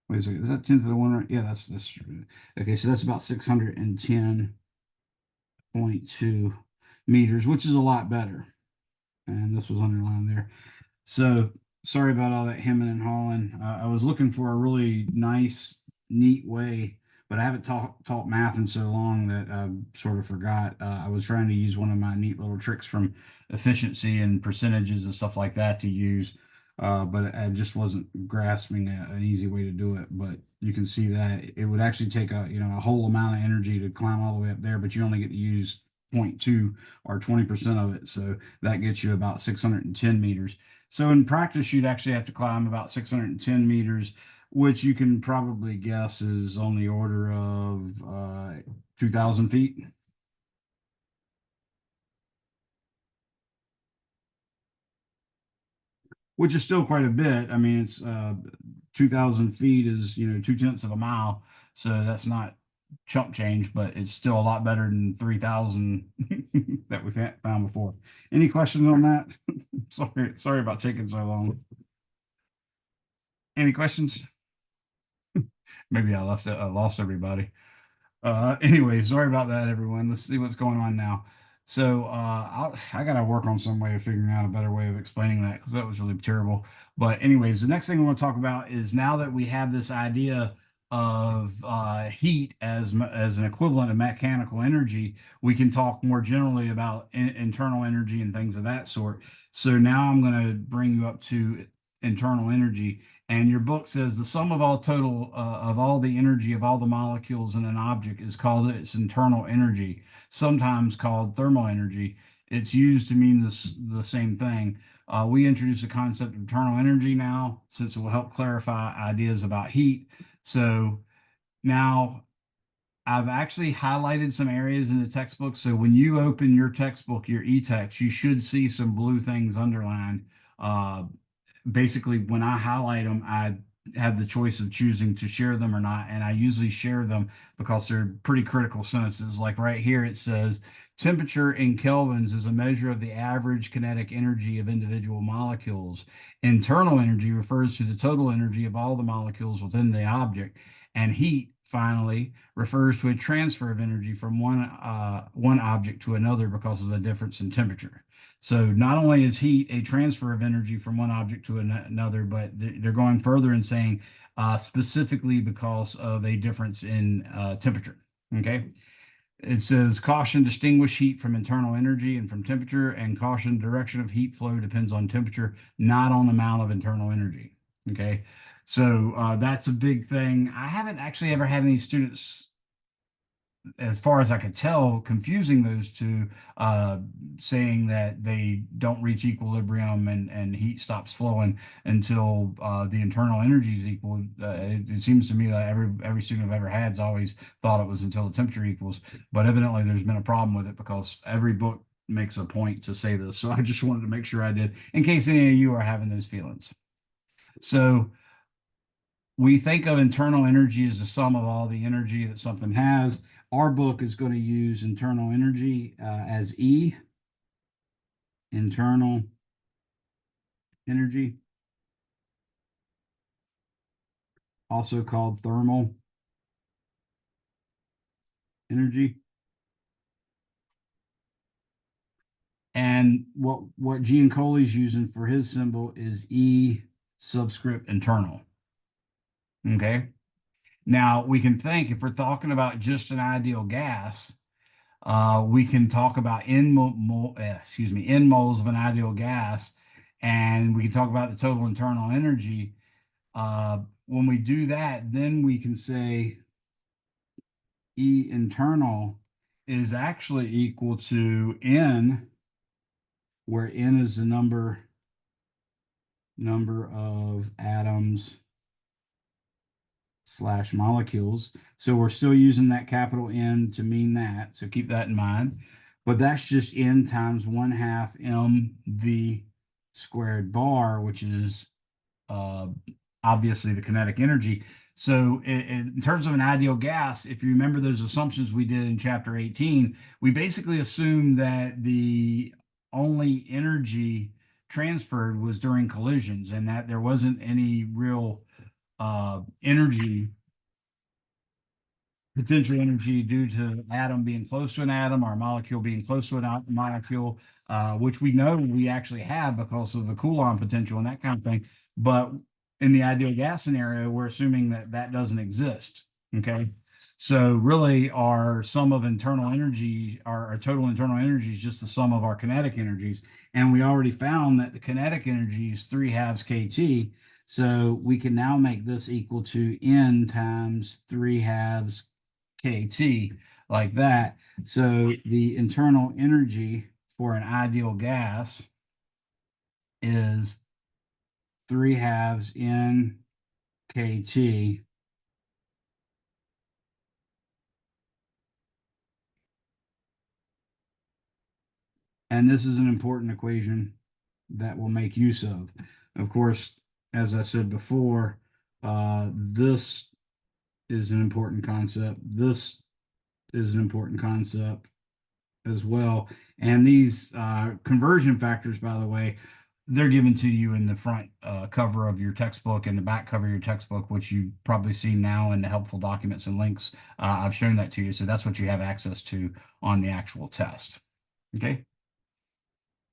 Wait a second, is that 10 to the 1? Right? Yeah, that's true. Okay, so that's about 610.2 meters, which is a lot better. And this was underlined there. So sorry about all that hemming and hawing. I was looking for a really nice, neat way, but I haven't taught math in so long that I sort of forgot. I was trying to use one of my neat little tricks from efficiency and percentages and stuff like that to use, but I just wasn't grasping an easy way to do it. But you can see that it would actually take a whole amount of energy to climb all the way up there, but you only get to use 0.2 or 20% of it. So that gets you about 610 meters. So in practice, you'd actually have to climb about 610 meters, which you can probably guess is on the order of 2,000 feet, which is still quite a bit. I mean, it's 2,000 feet is, 2/10 of a mile. So that's not chump change, but it's still a lot better than 3,000 that we've found before. Any questions on that? Sorry about taking so long. Any questions? Maybe I lost everybody. Anyway, sorry about that, everyone. Let's see what's going on now. So I gotta work on some way of figuring out a better way of explaining that because that was really terrible. But anyways, the next thing I want to talk about is now that we have this idea of heat as an equivalent of mechanical energy, we can talk more generally about internal energy and things of that sort. So now I'm going to bring you up to internal energy. And your book says the sum of all total of all the energy of all the molecules in an object is called its internal energy, sometimes called thermal energy. It's used to mean the same thing. We introduce the concept of internal energy now, since it will help clarify ideas about heat. So now I've actually highlighted some areas in the textbook. So when you open your textbook, your e-text, you should see some blue things underlined. Uh, Basically, when I highlight them, I have the choice of choosing to share them or not. And I usually share them because they're pretty critical sentences. Like right here, it says temperature in kelvins is a measure of the average kinetic energy of individual molecules. Internal energy refers to the total energy of all the molecules within the object. And heat, finally, refers to a transfer of energy from one object to another because of the difference in temperature. So not only is heat a transfer of energy from one object to another, but they're going further and saying specifically because of a difference in temperature. Okay. It says caution, distinguish heat from internal energy and from temperature, and caution, direction of heat flow depends on temperature, not on the amount of internal energy. Okay. So that's a big thing. I haven't actually ever had any students, as far as I could tell, confusing those two, saying that they don't reach equilibrium and heat stops flowing until the internal energy is equal. It seems to me that every student I've ever had has always thought it was until the temperature equals, but evidently there's been a problem with it because every book makes a point to say this. So I just wanted to make sure I did, in case any of you are having those feelings. So we think of internal energy as the sum of all the energy that something has. Our book is going to use internal energy as E, internal energy, also called thermal energy. And what Giancolli's using for his symbol is E subscript internal. Okay. Now we can think, if we're talking about just an ideal gas, we can talk about in moles of an ideal gas, and we can talk about the total internal energy. When we do that, then we can say E internal is actually equal to N, where N is the number of atoms slash molecules. So we're still using that capital N to mean that. So keep that in mind. But that's just N times 1/2 mv squared bar, which is obviously the kinetic energy. So in terms of an ideal gas, if you remember those assumptions we did in chapter 18, we basically assumed that the only energy transferred was during collisions and that there wasn't any real energy, potential energy due to atom being close to an atom or a molecule being close to a molecule, which we know we actually have because of the Coulomb potential and that kind of thing. But in the ideal gas scenario, we're assuming that that doesn't exist. Okay. So really our sum of internal energy, our total internal energy is just the sum of our kinetic energies. And we already found that the kinetic energy is 3/2 kT. So we can now make this equal to N times 3/2 kT, like that. So the internal energy for an ideal gas is 3/2 N kT. And this is an important equation that we'll make use of. Of course, as I said before, this is an important concept. This is an important concept as well. And these conversion factors, by the way, they're given to you in the front cover of your textbook and the back cover of your textbook, which you've probably seen now in the helpful documents and links. I've shown that to you. So that's what you have access to on the actual test. Okay.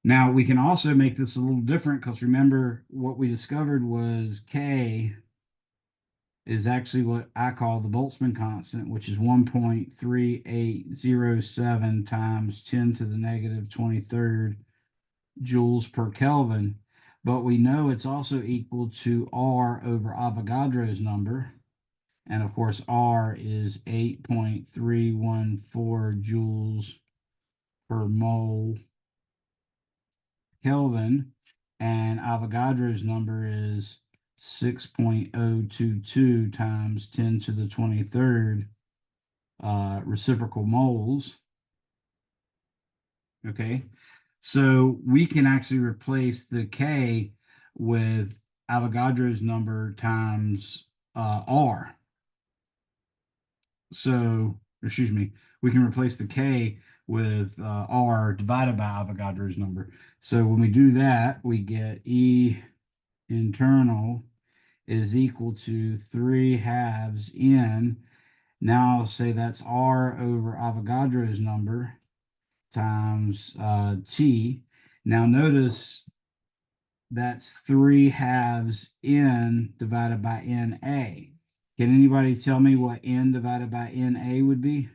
Now we can also make this a little different because remember what we discovered was K is actually what I call the Boltzmann constant, which is 1.3807 times 10 to the negative 23rd joules per Kelvin. But we know it's also equal to R over Avogadro's number. And of course, R is 8.314 joules per mole Kelvin. And Avogadro's number is 6.022 times 10 to the 23rd reciprocal moles. Okay, so we can actually replace the K with Avogadro's number times R. So, excuse me, we can replace the K with R divided by Avogadro's number. So when we do that, we get E internal is equal to 3/2 N. Now I'll say that's R over Avogadro's number times T. Now notice that's 3/2 N divided by NA. Can anybody tell me what N divided by NA would be?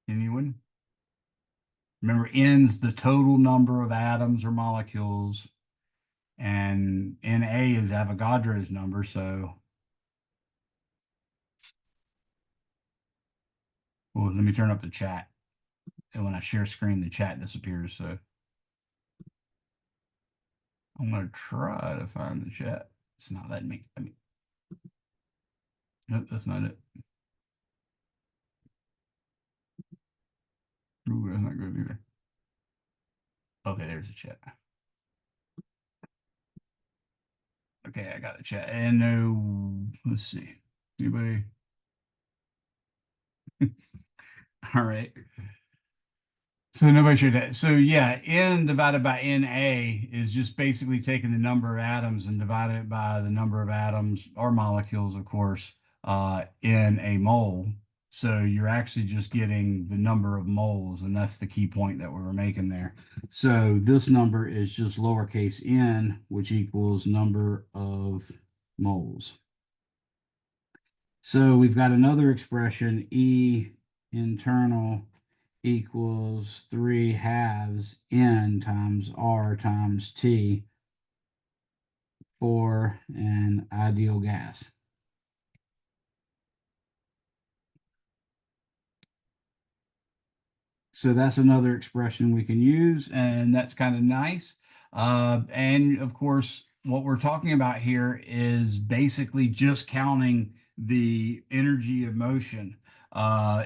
Anyone? Remember, N's the total number of atoms or molecules, and Na is Avogadro's number. So, well, let me turn up the chat. And when I share screen, the chat disappears. So I'm going to try to find the chat. It's not letting me. Nope, that's not it. Ooh, that's not good either. Okay, there's the chat. Okay, I got the chat. And no, let's see. Anybody? All right. So nobody shared that. So yeah, N divided by Na is just basically taking the number of atoms and dividing it by the number of atoms or molecules, of course, in a mole. So you're actually just getting the number of moles, and that's the key point that we were making there. So this number is just lowercase n, which equals number of moles. So we've got another expression, E internal equals 3/2 N times R times T for an ideal gas. So that's another expression we can use, and that's kind of nice. And of course, what we're talking about here is basically just counting the energy of motion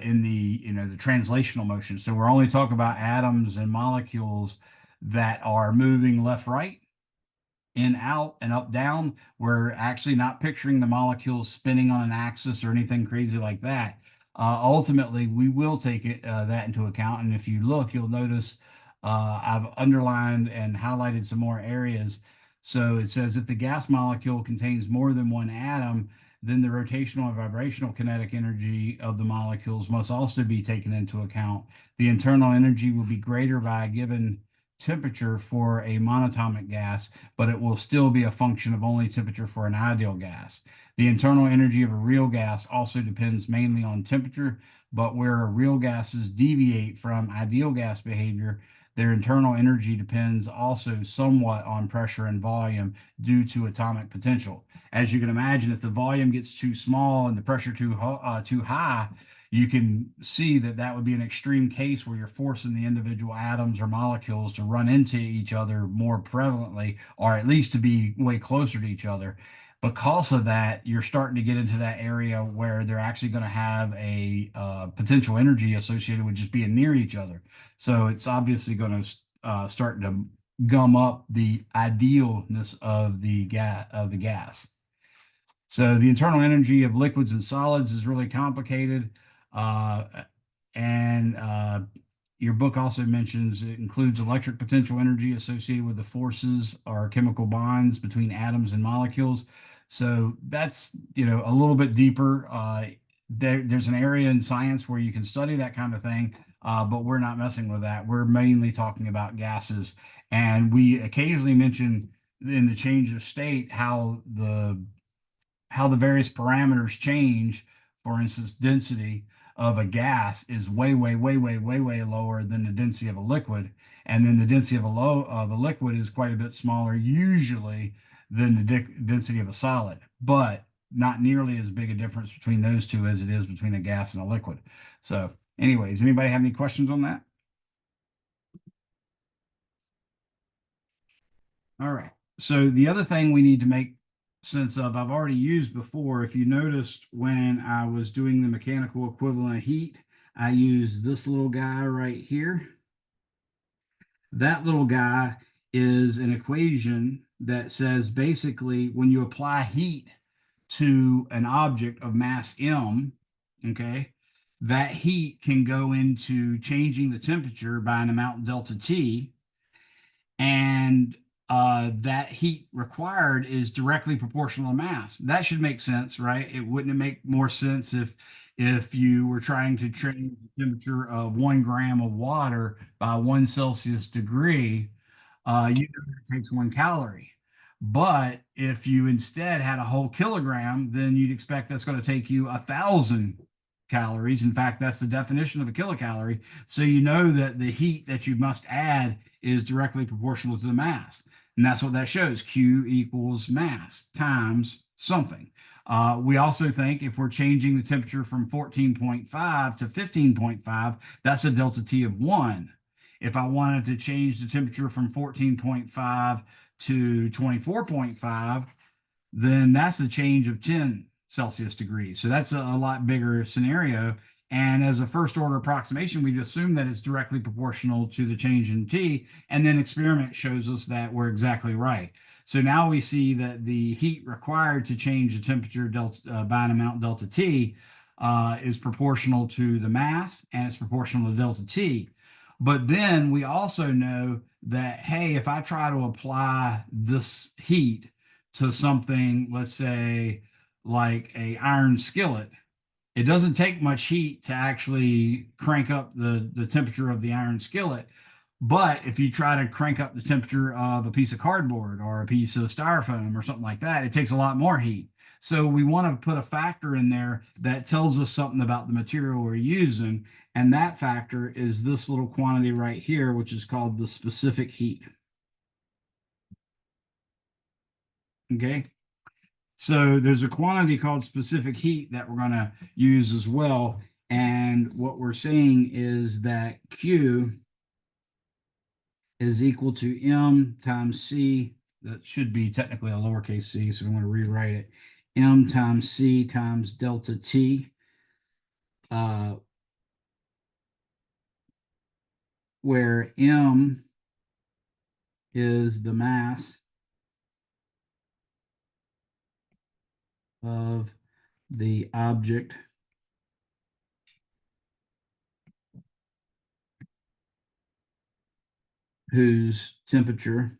in the the translational motion. So we're only talking about atoms and molecules that are moving left, right, in, out, and up, down. We're actually not picturing the molecules spinning on an axis or anything crazy like that. Ultimately, we will take that into account. And if you look, you'll notice I've underlined and highlighted some more areas. So it says if the gas molecule contains more than one atom, then the rotational and vibrational kinetic energy of the molecules must also be taken into account. The internal energy will be greater by a given temperature for a monatomic gas, but it will still be a function of only temperature for an ideal gas. The internal energy of a real gas also depends mainly on temperature, but where real gases deviate from ideal gas behavior, their internal energy depends also somewhat on pressure and volume due to atomic potential. As you can imagine, if the volume gets too small and the pressure too high, you can see that that would be an extreme case where you're forcing the individual atoms or molecules to run into each other more prevalently, or at least to be way closer to each other. Because of that, you're starting to get into that area where they're actually going to have a potential energy associated with just being near each other. So it's obviously going to start to gum up the idealness of the gas. So the internal energy of liquids and solids is really complicated. Uh, and your book also mentions it includes electric potential energy associated with the forces or chemical bonds between atoms and molecules. So that's, a little bit deeper. There's an area in science where you can study that kind of thing, but we're not messing with that. We're mainly talking about gases. And we occasionally mention in the change of state how the various parameters change. For instance, density of a gas is way, way, way, way, way, way lower than the density of a liquid. And then the density of a liquid is quite a bit smaller, usually, than the density of a solid, but not nearly as big a difference between those two as it is between a gas and a liquid. So anyways, anybody have any questions on that? All right. So the other thing we need to make sense of, I've already used before. If you noticed when I was doing the mechanical equivalent of heat, I used this little guy right here. That little guy is an equation that says basically when you apply heat to an object of mass m, okay, that heat can go into changing the temperature by an amount delta T, and that heat required is directly proportional to mass. That should make sense, right? It wouldn't it make more sense if you were trying to change the temperature of 1 gram of water by 1 Celsius degree, you know it takes 1 calorie. But if you instead had a whole kilogram, then you'd expect that's going to take you 1,000 calories. In fact, that's the definition of a kilocalorie. So you know that the heat that you must add is directly proportional to the mass. And that's what that shows. Q equals mass times something. We also think if we're changing the temperature from 14.5 to 15.5, that's a delta T of 1. If I wanted to change the temperature from 14.5 to 24.5, then that's a change of 10 Celsius degrees. So that's a lot bigger scenario. And as a first order approximation, we assume that it's directly proportional to the change in T. And then experiment shows us that we're exactly right. So now we see that the heat required to change the temperature by an amount delta T is proportional to the mass, and it's proportional to delta T. But then we also know that, hey, if I try to apply this heat to something, let's say like a iron skillet, it doesn't take much heat to actually crank up the temperature of the iron skillet. But if you try to crank up the temperature of a piece of cardboard or a piece of styrofoam or something like that, it takes a lot more heat. So we want to put a factor in there that tells us something about the material we're using. And that factor is this little quantity right here, which is called the specific heat. Okay. So there's a quantity called specific heat that we're going to use as well. And what we're saying is that Q is equal to M times C. That should be technically a lowercase c, so I'm going to rewrite it. M times C times delta T, where M is the mass of the object whose temperature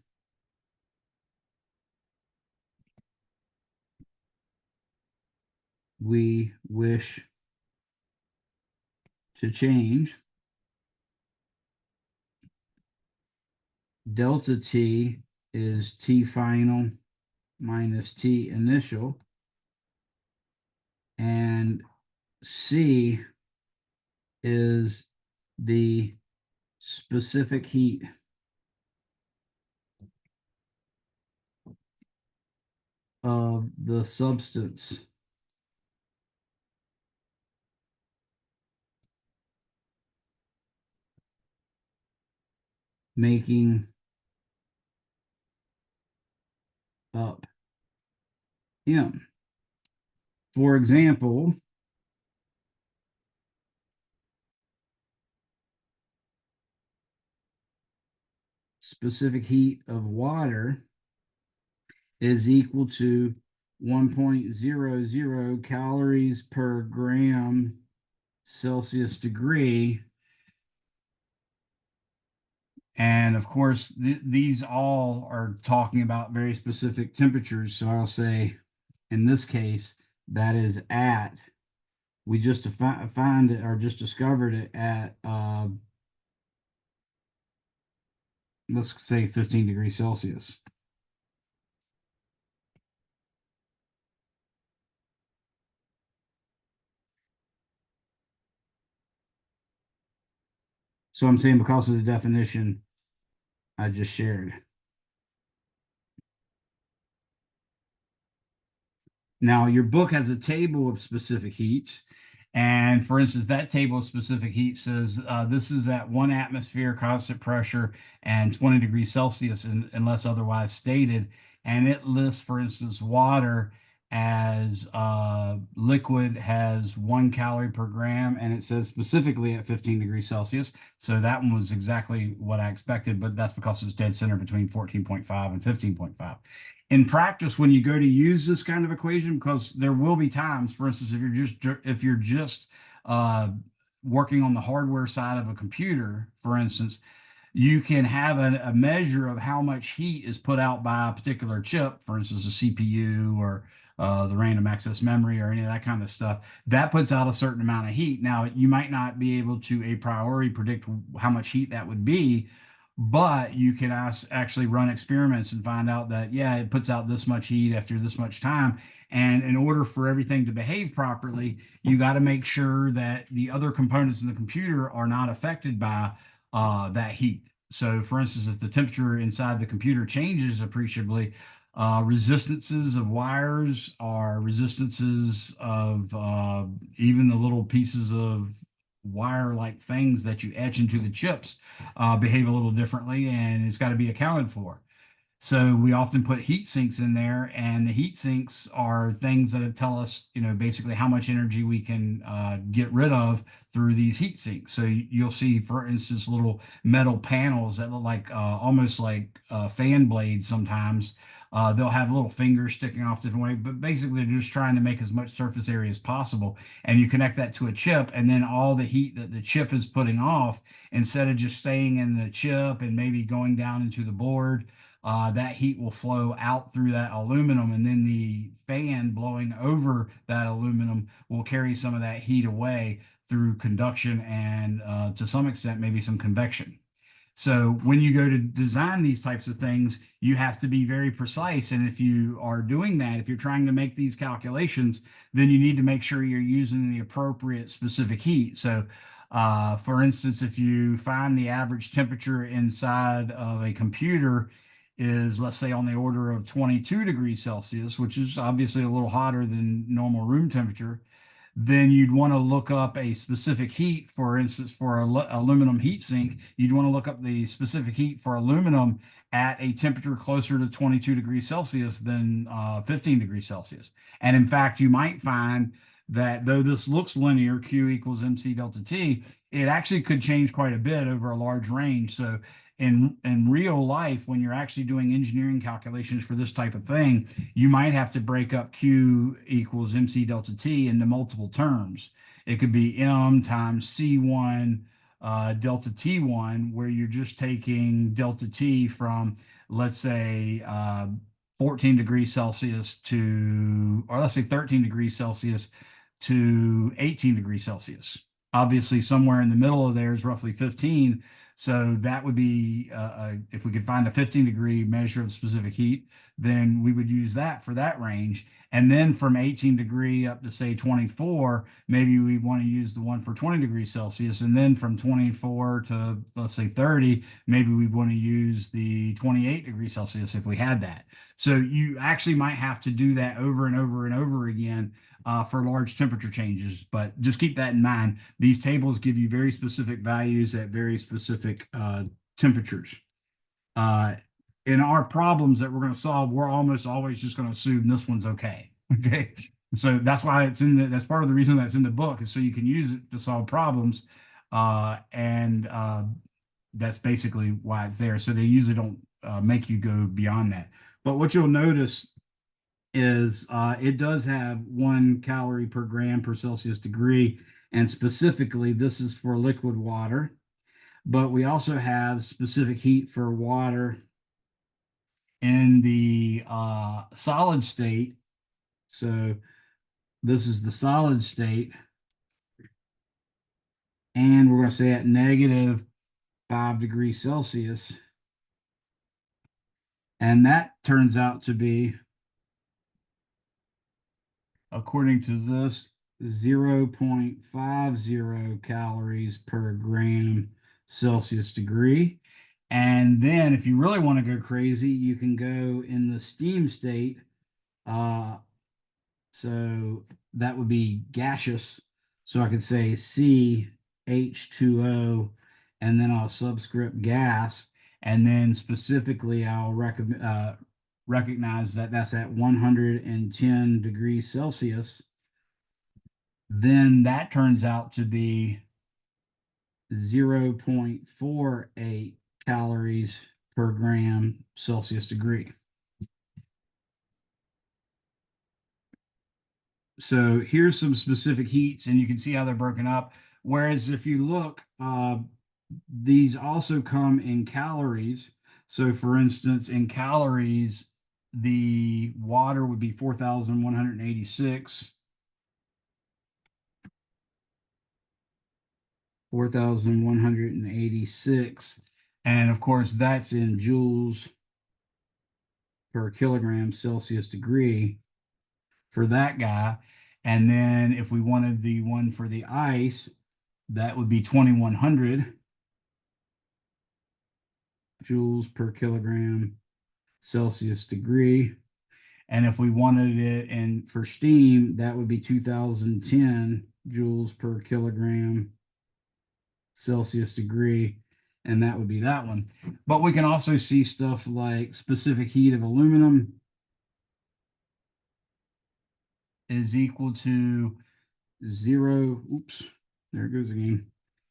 we wish to change. Delta T is T final minus T initial, and C is the specific heat of the substance making up M. For example, specific heat of water is equal to 1.00 calories per gram Celsius degree. And of course, these all are talking about very specific temperatures. So I'll say, in this case, that is at, we just find it or just discovered it at, let's say 15 degrees Celsius. So I'm saying because of the definition I just shared. Now, your book has a table of specific heats. And for instance, that table of specific heat says this is at 1 atmosphere constant pressure and 20 degrees Celsius, unless otherwise stated. And it lists, for instance, water as liquid has 1 calorie per gram, and it says specifically at 15 degrees Celsius. So that one was exactly what I expected, but that's because it's dead center between 14.5 and 15.5. In practice, when you go to use this kind of equation, because there will be times, for instance, if you're just uh, working on the hardware side of a computer, for instance, you can have a measure of how much heat is put out by a particular chip, for instance, a CPU or the random access memory or any of that kind of stuff. That puts out a certain amount of heat. Now, you might not be able to a priori predict how much heat that would be, but you can actually run experiments and find out that, yeah, it puts out this much heat after this much time. And in order for everything to behave properly, you got to make sure that the other components in the computer are not affected by that heat. So, for instance, if the temperature inside the computer changes appreciably, resistances of wires are resistances of even the little pieces of wire-like things that you etch into the chips behave a little differently, and it's got to be accounted for. So we often put heat sinks in there, and the heat sinks are things that tell us, basically how much energy we can get rid of through these heat sinks. So you'll see, for instance, little metal panels that look like almost like fan blades sometimes. They'll have little fingers sticking off different way, but basically they're just trying to make as much surface area as possible. And you connect that to a chip, and then all the heat that the chip is putting off, instead of just staying in the chip and maybe going down into the board, that heat will flow out through that aluminum, and then the fan blowing over that aluminum will carry some of that heat away through conduction and to some extent maybe some convection. So when you go to design these types of things, you have to be very precise. And if you are doing that, if you're trying to make these calculations, then you need to make sure you're using the appropriate specific heat. So for instance, if you find the average temperature inside of a computer is, let's say, on the order of 22 degrees Celsius, which is obviously a little hotter than normal room temperature, then you'd want to look up a specific heat. For instance, for aluminum heat sink, you'd want to look up the specific heat for aluminum at a temperature closer to 22 degrees Celsius than 15 degrees Celsius. And in fact, you might find that though this looks linear, Q equals MC delta T, it actually could change quite a bit over a large range. So in real life, when you're actually doing engineering calculations for this type of thing, you might have to break up Q equals MC delta T into multiple terms. It could be M times C1 delta T1, where you're just taking delta T from, let's say, 14 degrees Celsius to, or let's say 13 degrees Celsius to 18 degrees Celsius. Obviously, somewhere in the middle of there is roughly 15. So that would be, if we could find a 15-degree measure of specific heat, then we would use that for that range. And then from 18 degree up to say 24, maybe we want to use the one for 20 degrees Celsius. And then from 24 to, let's say, 30, maybe we want to use the 28 degrees Celsius if we had that. So you actually might have to do that over and over and over again for large temperature changes. But just keep that in mind. These tables give you very specific values at very specific temperatures. In our problems that we're going to solve, we're almost always just going to assume this one's okay. Okay. So that's why it's in that's part of the reason that's in the book, is so you can use it to solve problems. That's basically why it's there. So they usually don't make you go beyond that. But what you'll notice is it does have 1 calorie per gram per Celsius degree. And specifically, this is for liquid water. But we also have specific heat for water in the solid state. So this is the solid state. And we're going to say at negative 5 degrees Celsius. And that turns out to be, according to this, 0.50 calories per gram Celsius degree. And then if you really want to go crazy, you can go in the steam state. So that would be gaseous. So I could say CH2O, and then I'll subscript gas. And then specifically, I'll recognize that that's at 110 degrees Celsius. Then that turns out to be 0.48 calories per gram Celsius degree. So here's some specific heats, and you can see how they're broken up. Whereas if you look, these also come in calories. So for instance, in calories, the water would be 4,186. 4,186. And of course, that's in joules per kilogram Celsius degree for that guy. And then if we wanted the one for the ice, that would be 2,100 joules per kilogram Celsius degree. And if we wanted it in for steam, that would be 2,010 joules per kilogram Celsius degree, and that would be that one. But we can also see stuff like specific heat of aluminum is equal to there it goes again,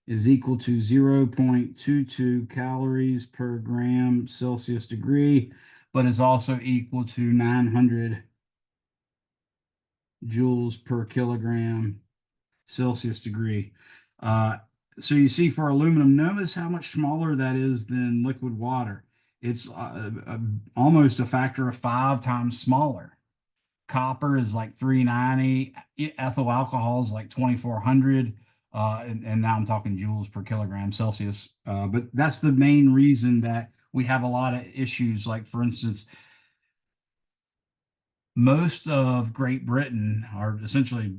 is equal to 0.22 calories per gram Celsius degree, but is also equal to 900 joules per kilogram Celsius degree. So you see for aluminum, notice how much smaller that is than liquid water. It's almost a factor of 5 times smaller. Copper is like 390. Ethyl alcohol is like 2,400. And now I'm talking joules per kilogram Celsius. But that's the main reason that we have a lot of issues. Like, for instance, most of Great Britain, or essentially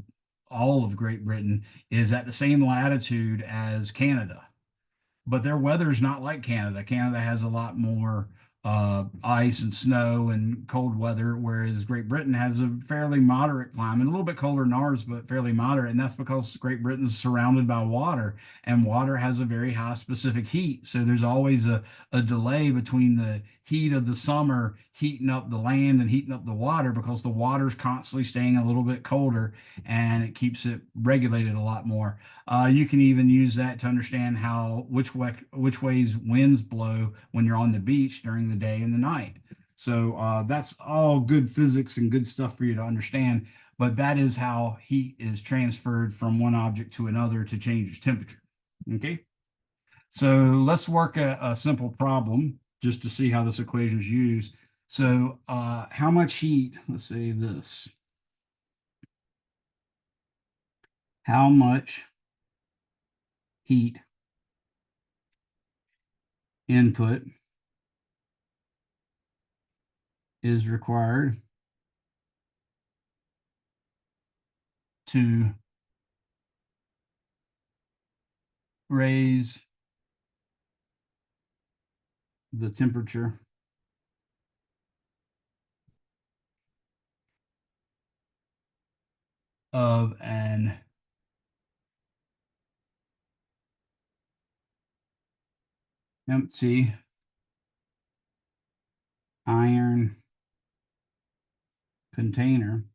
all of Great Britain, is at the same latitude as Canada, but their weather is not like Canada. Canada has a lot more ice and snow and cold weather, whereas Great Britain has a fairly moderate climate, a little bit colder than ours, but fairly moderate. And that's because Great Britain's surrounded by water, and water has a very high specific heat. So there's always a delay between the heat of the summer heating up the land and heating up the water, because the water's constantly staying a little bit colder, and it keeps it regulated a lot more. You can even use that to understand which ways winds blow when you're on the beach during the day and the night. So that's all good physics and good stuff for you to understand. But that is how heat is transferred from one object to another to change its temperature. Okay. So let's work a simple problem just to see how this equation is used. So how much heat, let's say this, how much heat input is required to raise the temperature of an empty iron container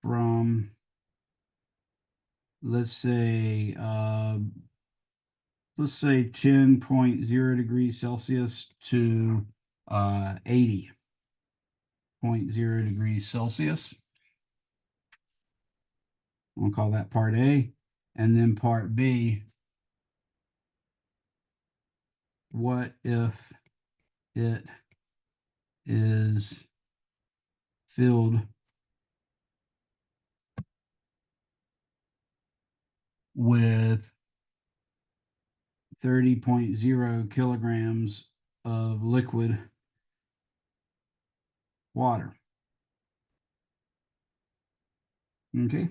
from, let's say 10.0 degrees Celsius to 80.0 degrees Celsius. We'll call that part A. And then part B, what if it is filled with 30.0 kilograms of liquid water? Okay.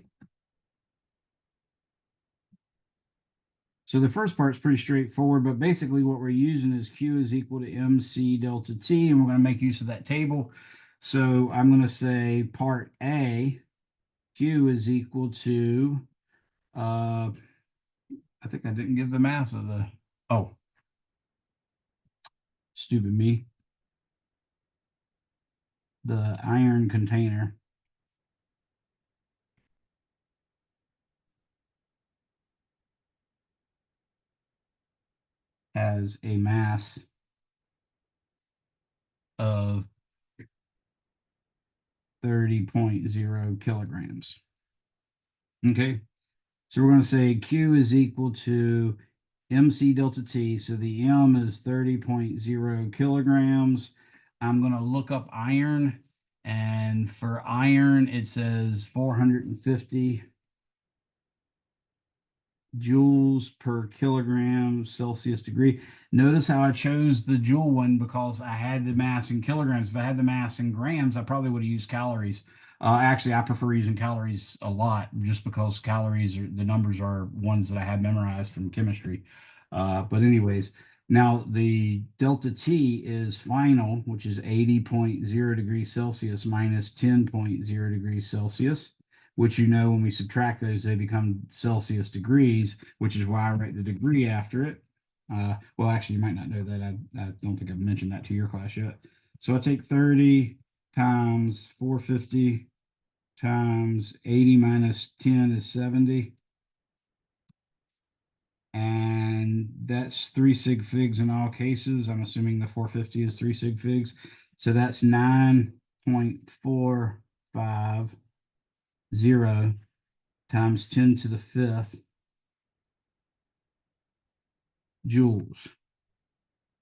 So the first part's pretty straightforward, but basically what we're using is Q is equal to MC delta T, and we're going to make use of that table. So I'm going to say part A, Q is equal to, I think I didn't give the mass of the, oh, stupid me. The iron container has a mass of 30.0 kilograms. Okay, so we're going to say Q is equal to MC delta T. So the M is 30.0 kilograms. I'm going to look up iron, and for iron, it says 450 joules per kilogram Celsius degree. Notice how I chose the joule one because I had the mass in kilograms. If I had the mass in grams, I probably would have used calories. Actually, I prefer using calories a lot just because calories are the numbers are ones that I had memorized from chemistry. But anyways, now the delta T is final, which is 80.0 degrees Celsius minus 10.0 degrees Celsius, which when we subtract those, they become Celsius degrees, which is why I write the degree after it. Well, actually, you might not know that. I don't think I've mentioned that to your class yet. So I take 30 times 450 times 80 minus 10 is 70. And that's 3 sig figs in all cases. I'm assuming the 450 is 3 sig figs. So that's 9.450 times 10 to the 5th joules.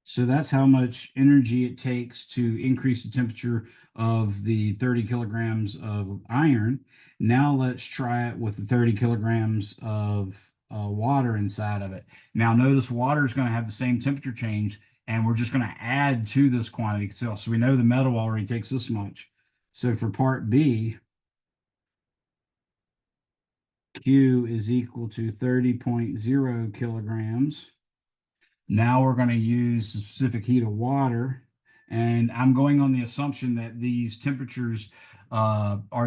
So that's how much energy it takes to increase the temperature of the 30 kilograms of iron. Now let's try it with the 30 kilograms of water inside of it. Now notice water is going to have the same temperature change, and we're just going to add to this quantity. So we know the metal already takes this much. So for part B, Q is equal to 30.0 kilograms. Now we're going to use the specific heat of water. And I'm going on the assumption that these temperatures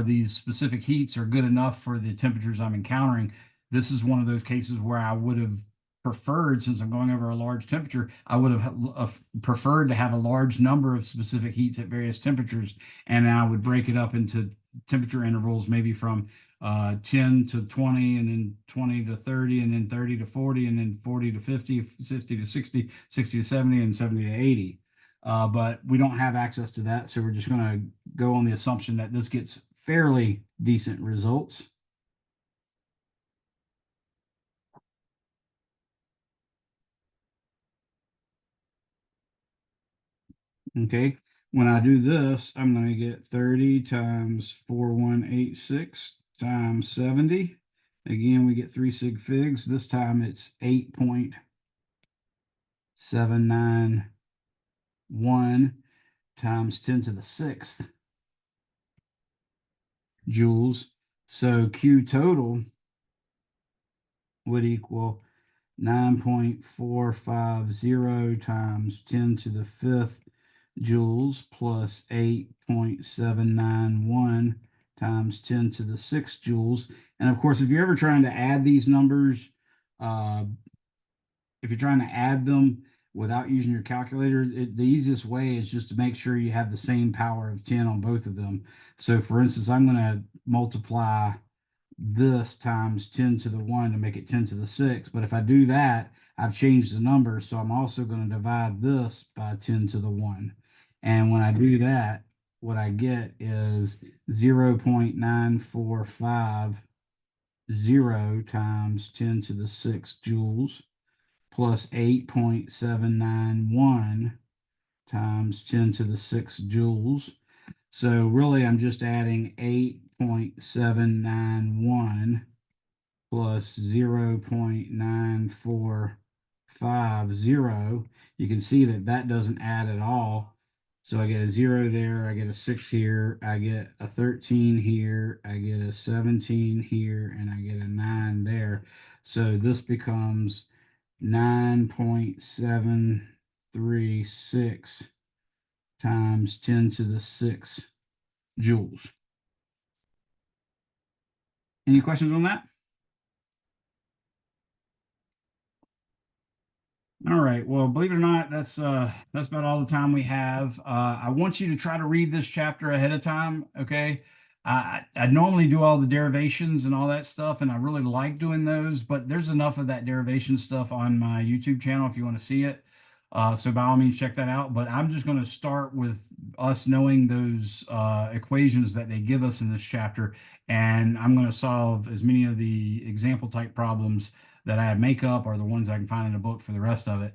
these specific heats are good enough for the temperatures I'm encountering. This is one of those cases where I would have preferred, since I'm going over a large temperature, I would have preferred to have a large number of specific heats at various temperatures. And I would break it up into temperature intervals, maybe from 10 to 20, and then 20 to 30, and then 30 to 40, and then 40 to 50, 50 to 60, 60 to 70, and 70 to 80. But we don't have access to that, so we're just going to go on the assumption that this gets fairly decent results. Okay, when I do this, I'm going to get 30 times 4186 times 70. Again, we get 3 sig figs. This time it's 8.791 times 10 to the 6th joules. So Q total would equal 9.450 times 10 to the 5th joules plus 8.791 times 10 to the 6th joules. And of course, if you're ever trying to add these numbers, if you're trying to add them without using your calculator, the easiest way is just to make sure you have the same power of 10 on both of them. So for instance, I'm going to multiply this times 10 to the 1 to make it 10 to the 6. But if I do that, I've changed the number. So I'm also going to divide this by 10 to the 1. And when I do that, what I get is 0.9450 times 10 to the 6 joules plus 8.791 times 10 to the 6 joules. So really, I'm just adding 8.791 plus 0.9450. You can see that that doesn't add at all. So I get a 0 there, I get a 6 here, I get a 13 here, I get a 17 here, and I get a 9 there. So this becomes 9.736 times 10 to the 6 joules. Any questions on that? All right. Well, believe it or not, that's about all the time we have. I want you to try to read this chapter ahead of time. Okay. I normally do all the derivations and all that stuff, and I really like doing those, but there's enough of that derivation stuff on my YouTube channel if you want to see it. So by all means, check that out. But I'm just going to start with us knowing those equations that they give us in this chapter, and I'm going to solve as many of the example type problems that I make up or the ones I can find in the book for the rest of it.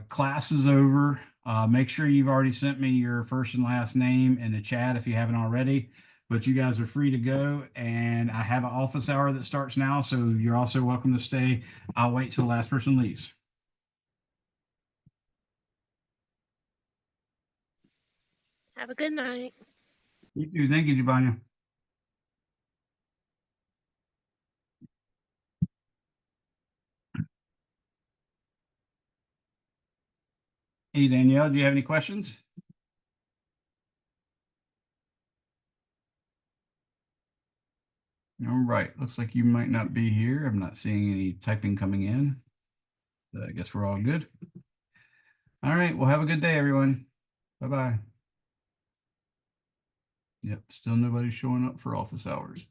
Class is over. Make sure you've already sent me your first and last name in the chat if you haven't already. But you guys are free to go, and I have an office hour that starts now, so you're also welcome to stay. I'll wait till the last person leaves. Have a good night. You too. Thank you, Giovanna. Hey, Danielle, do you have any questions? All right. Looks like you might not be here. I'm not seeing any typing coming in. I guess we're all good. All right. Well, have a good day, everyone. Bye-bye. Yep. Still nobody showing up for office hours.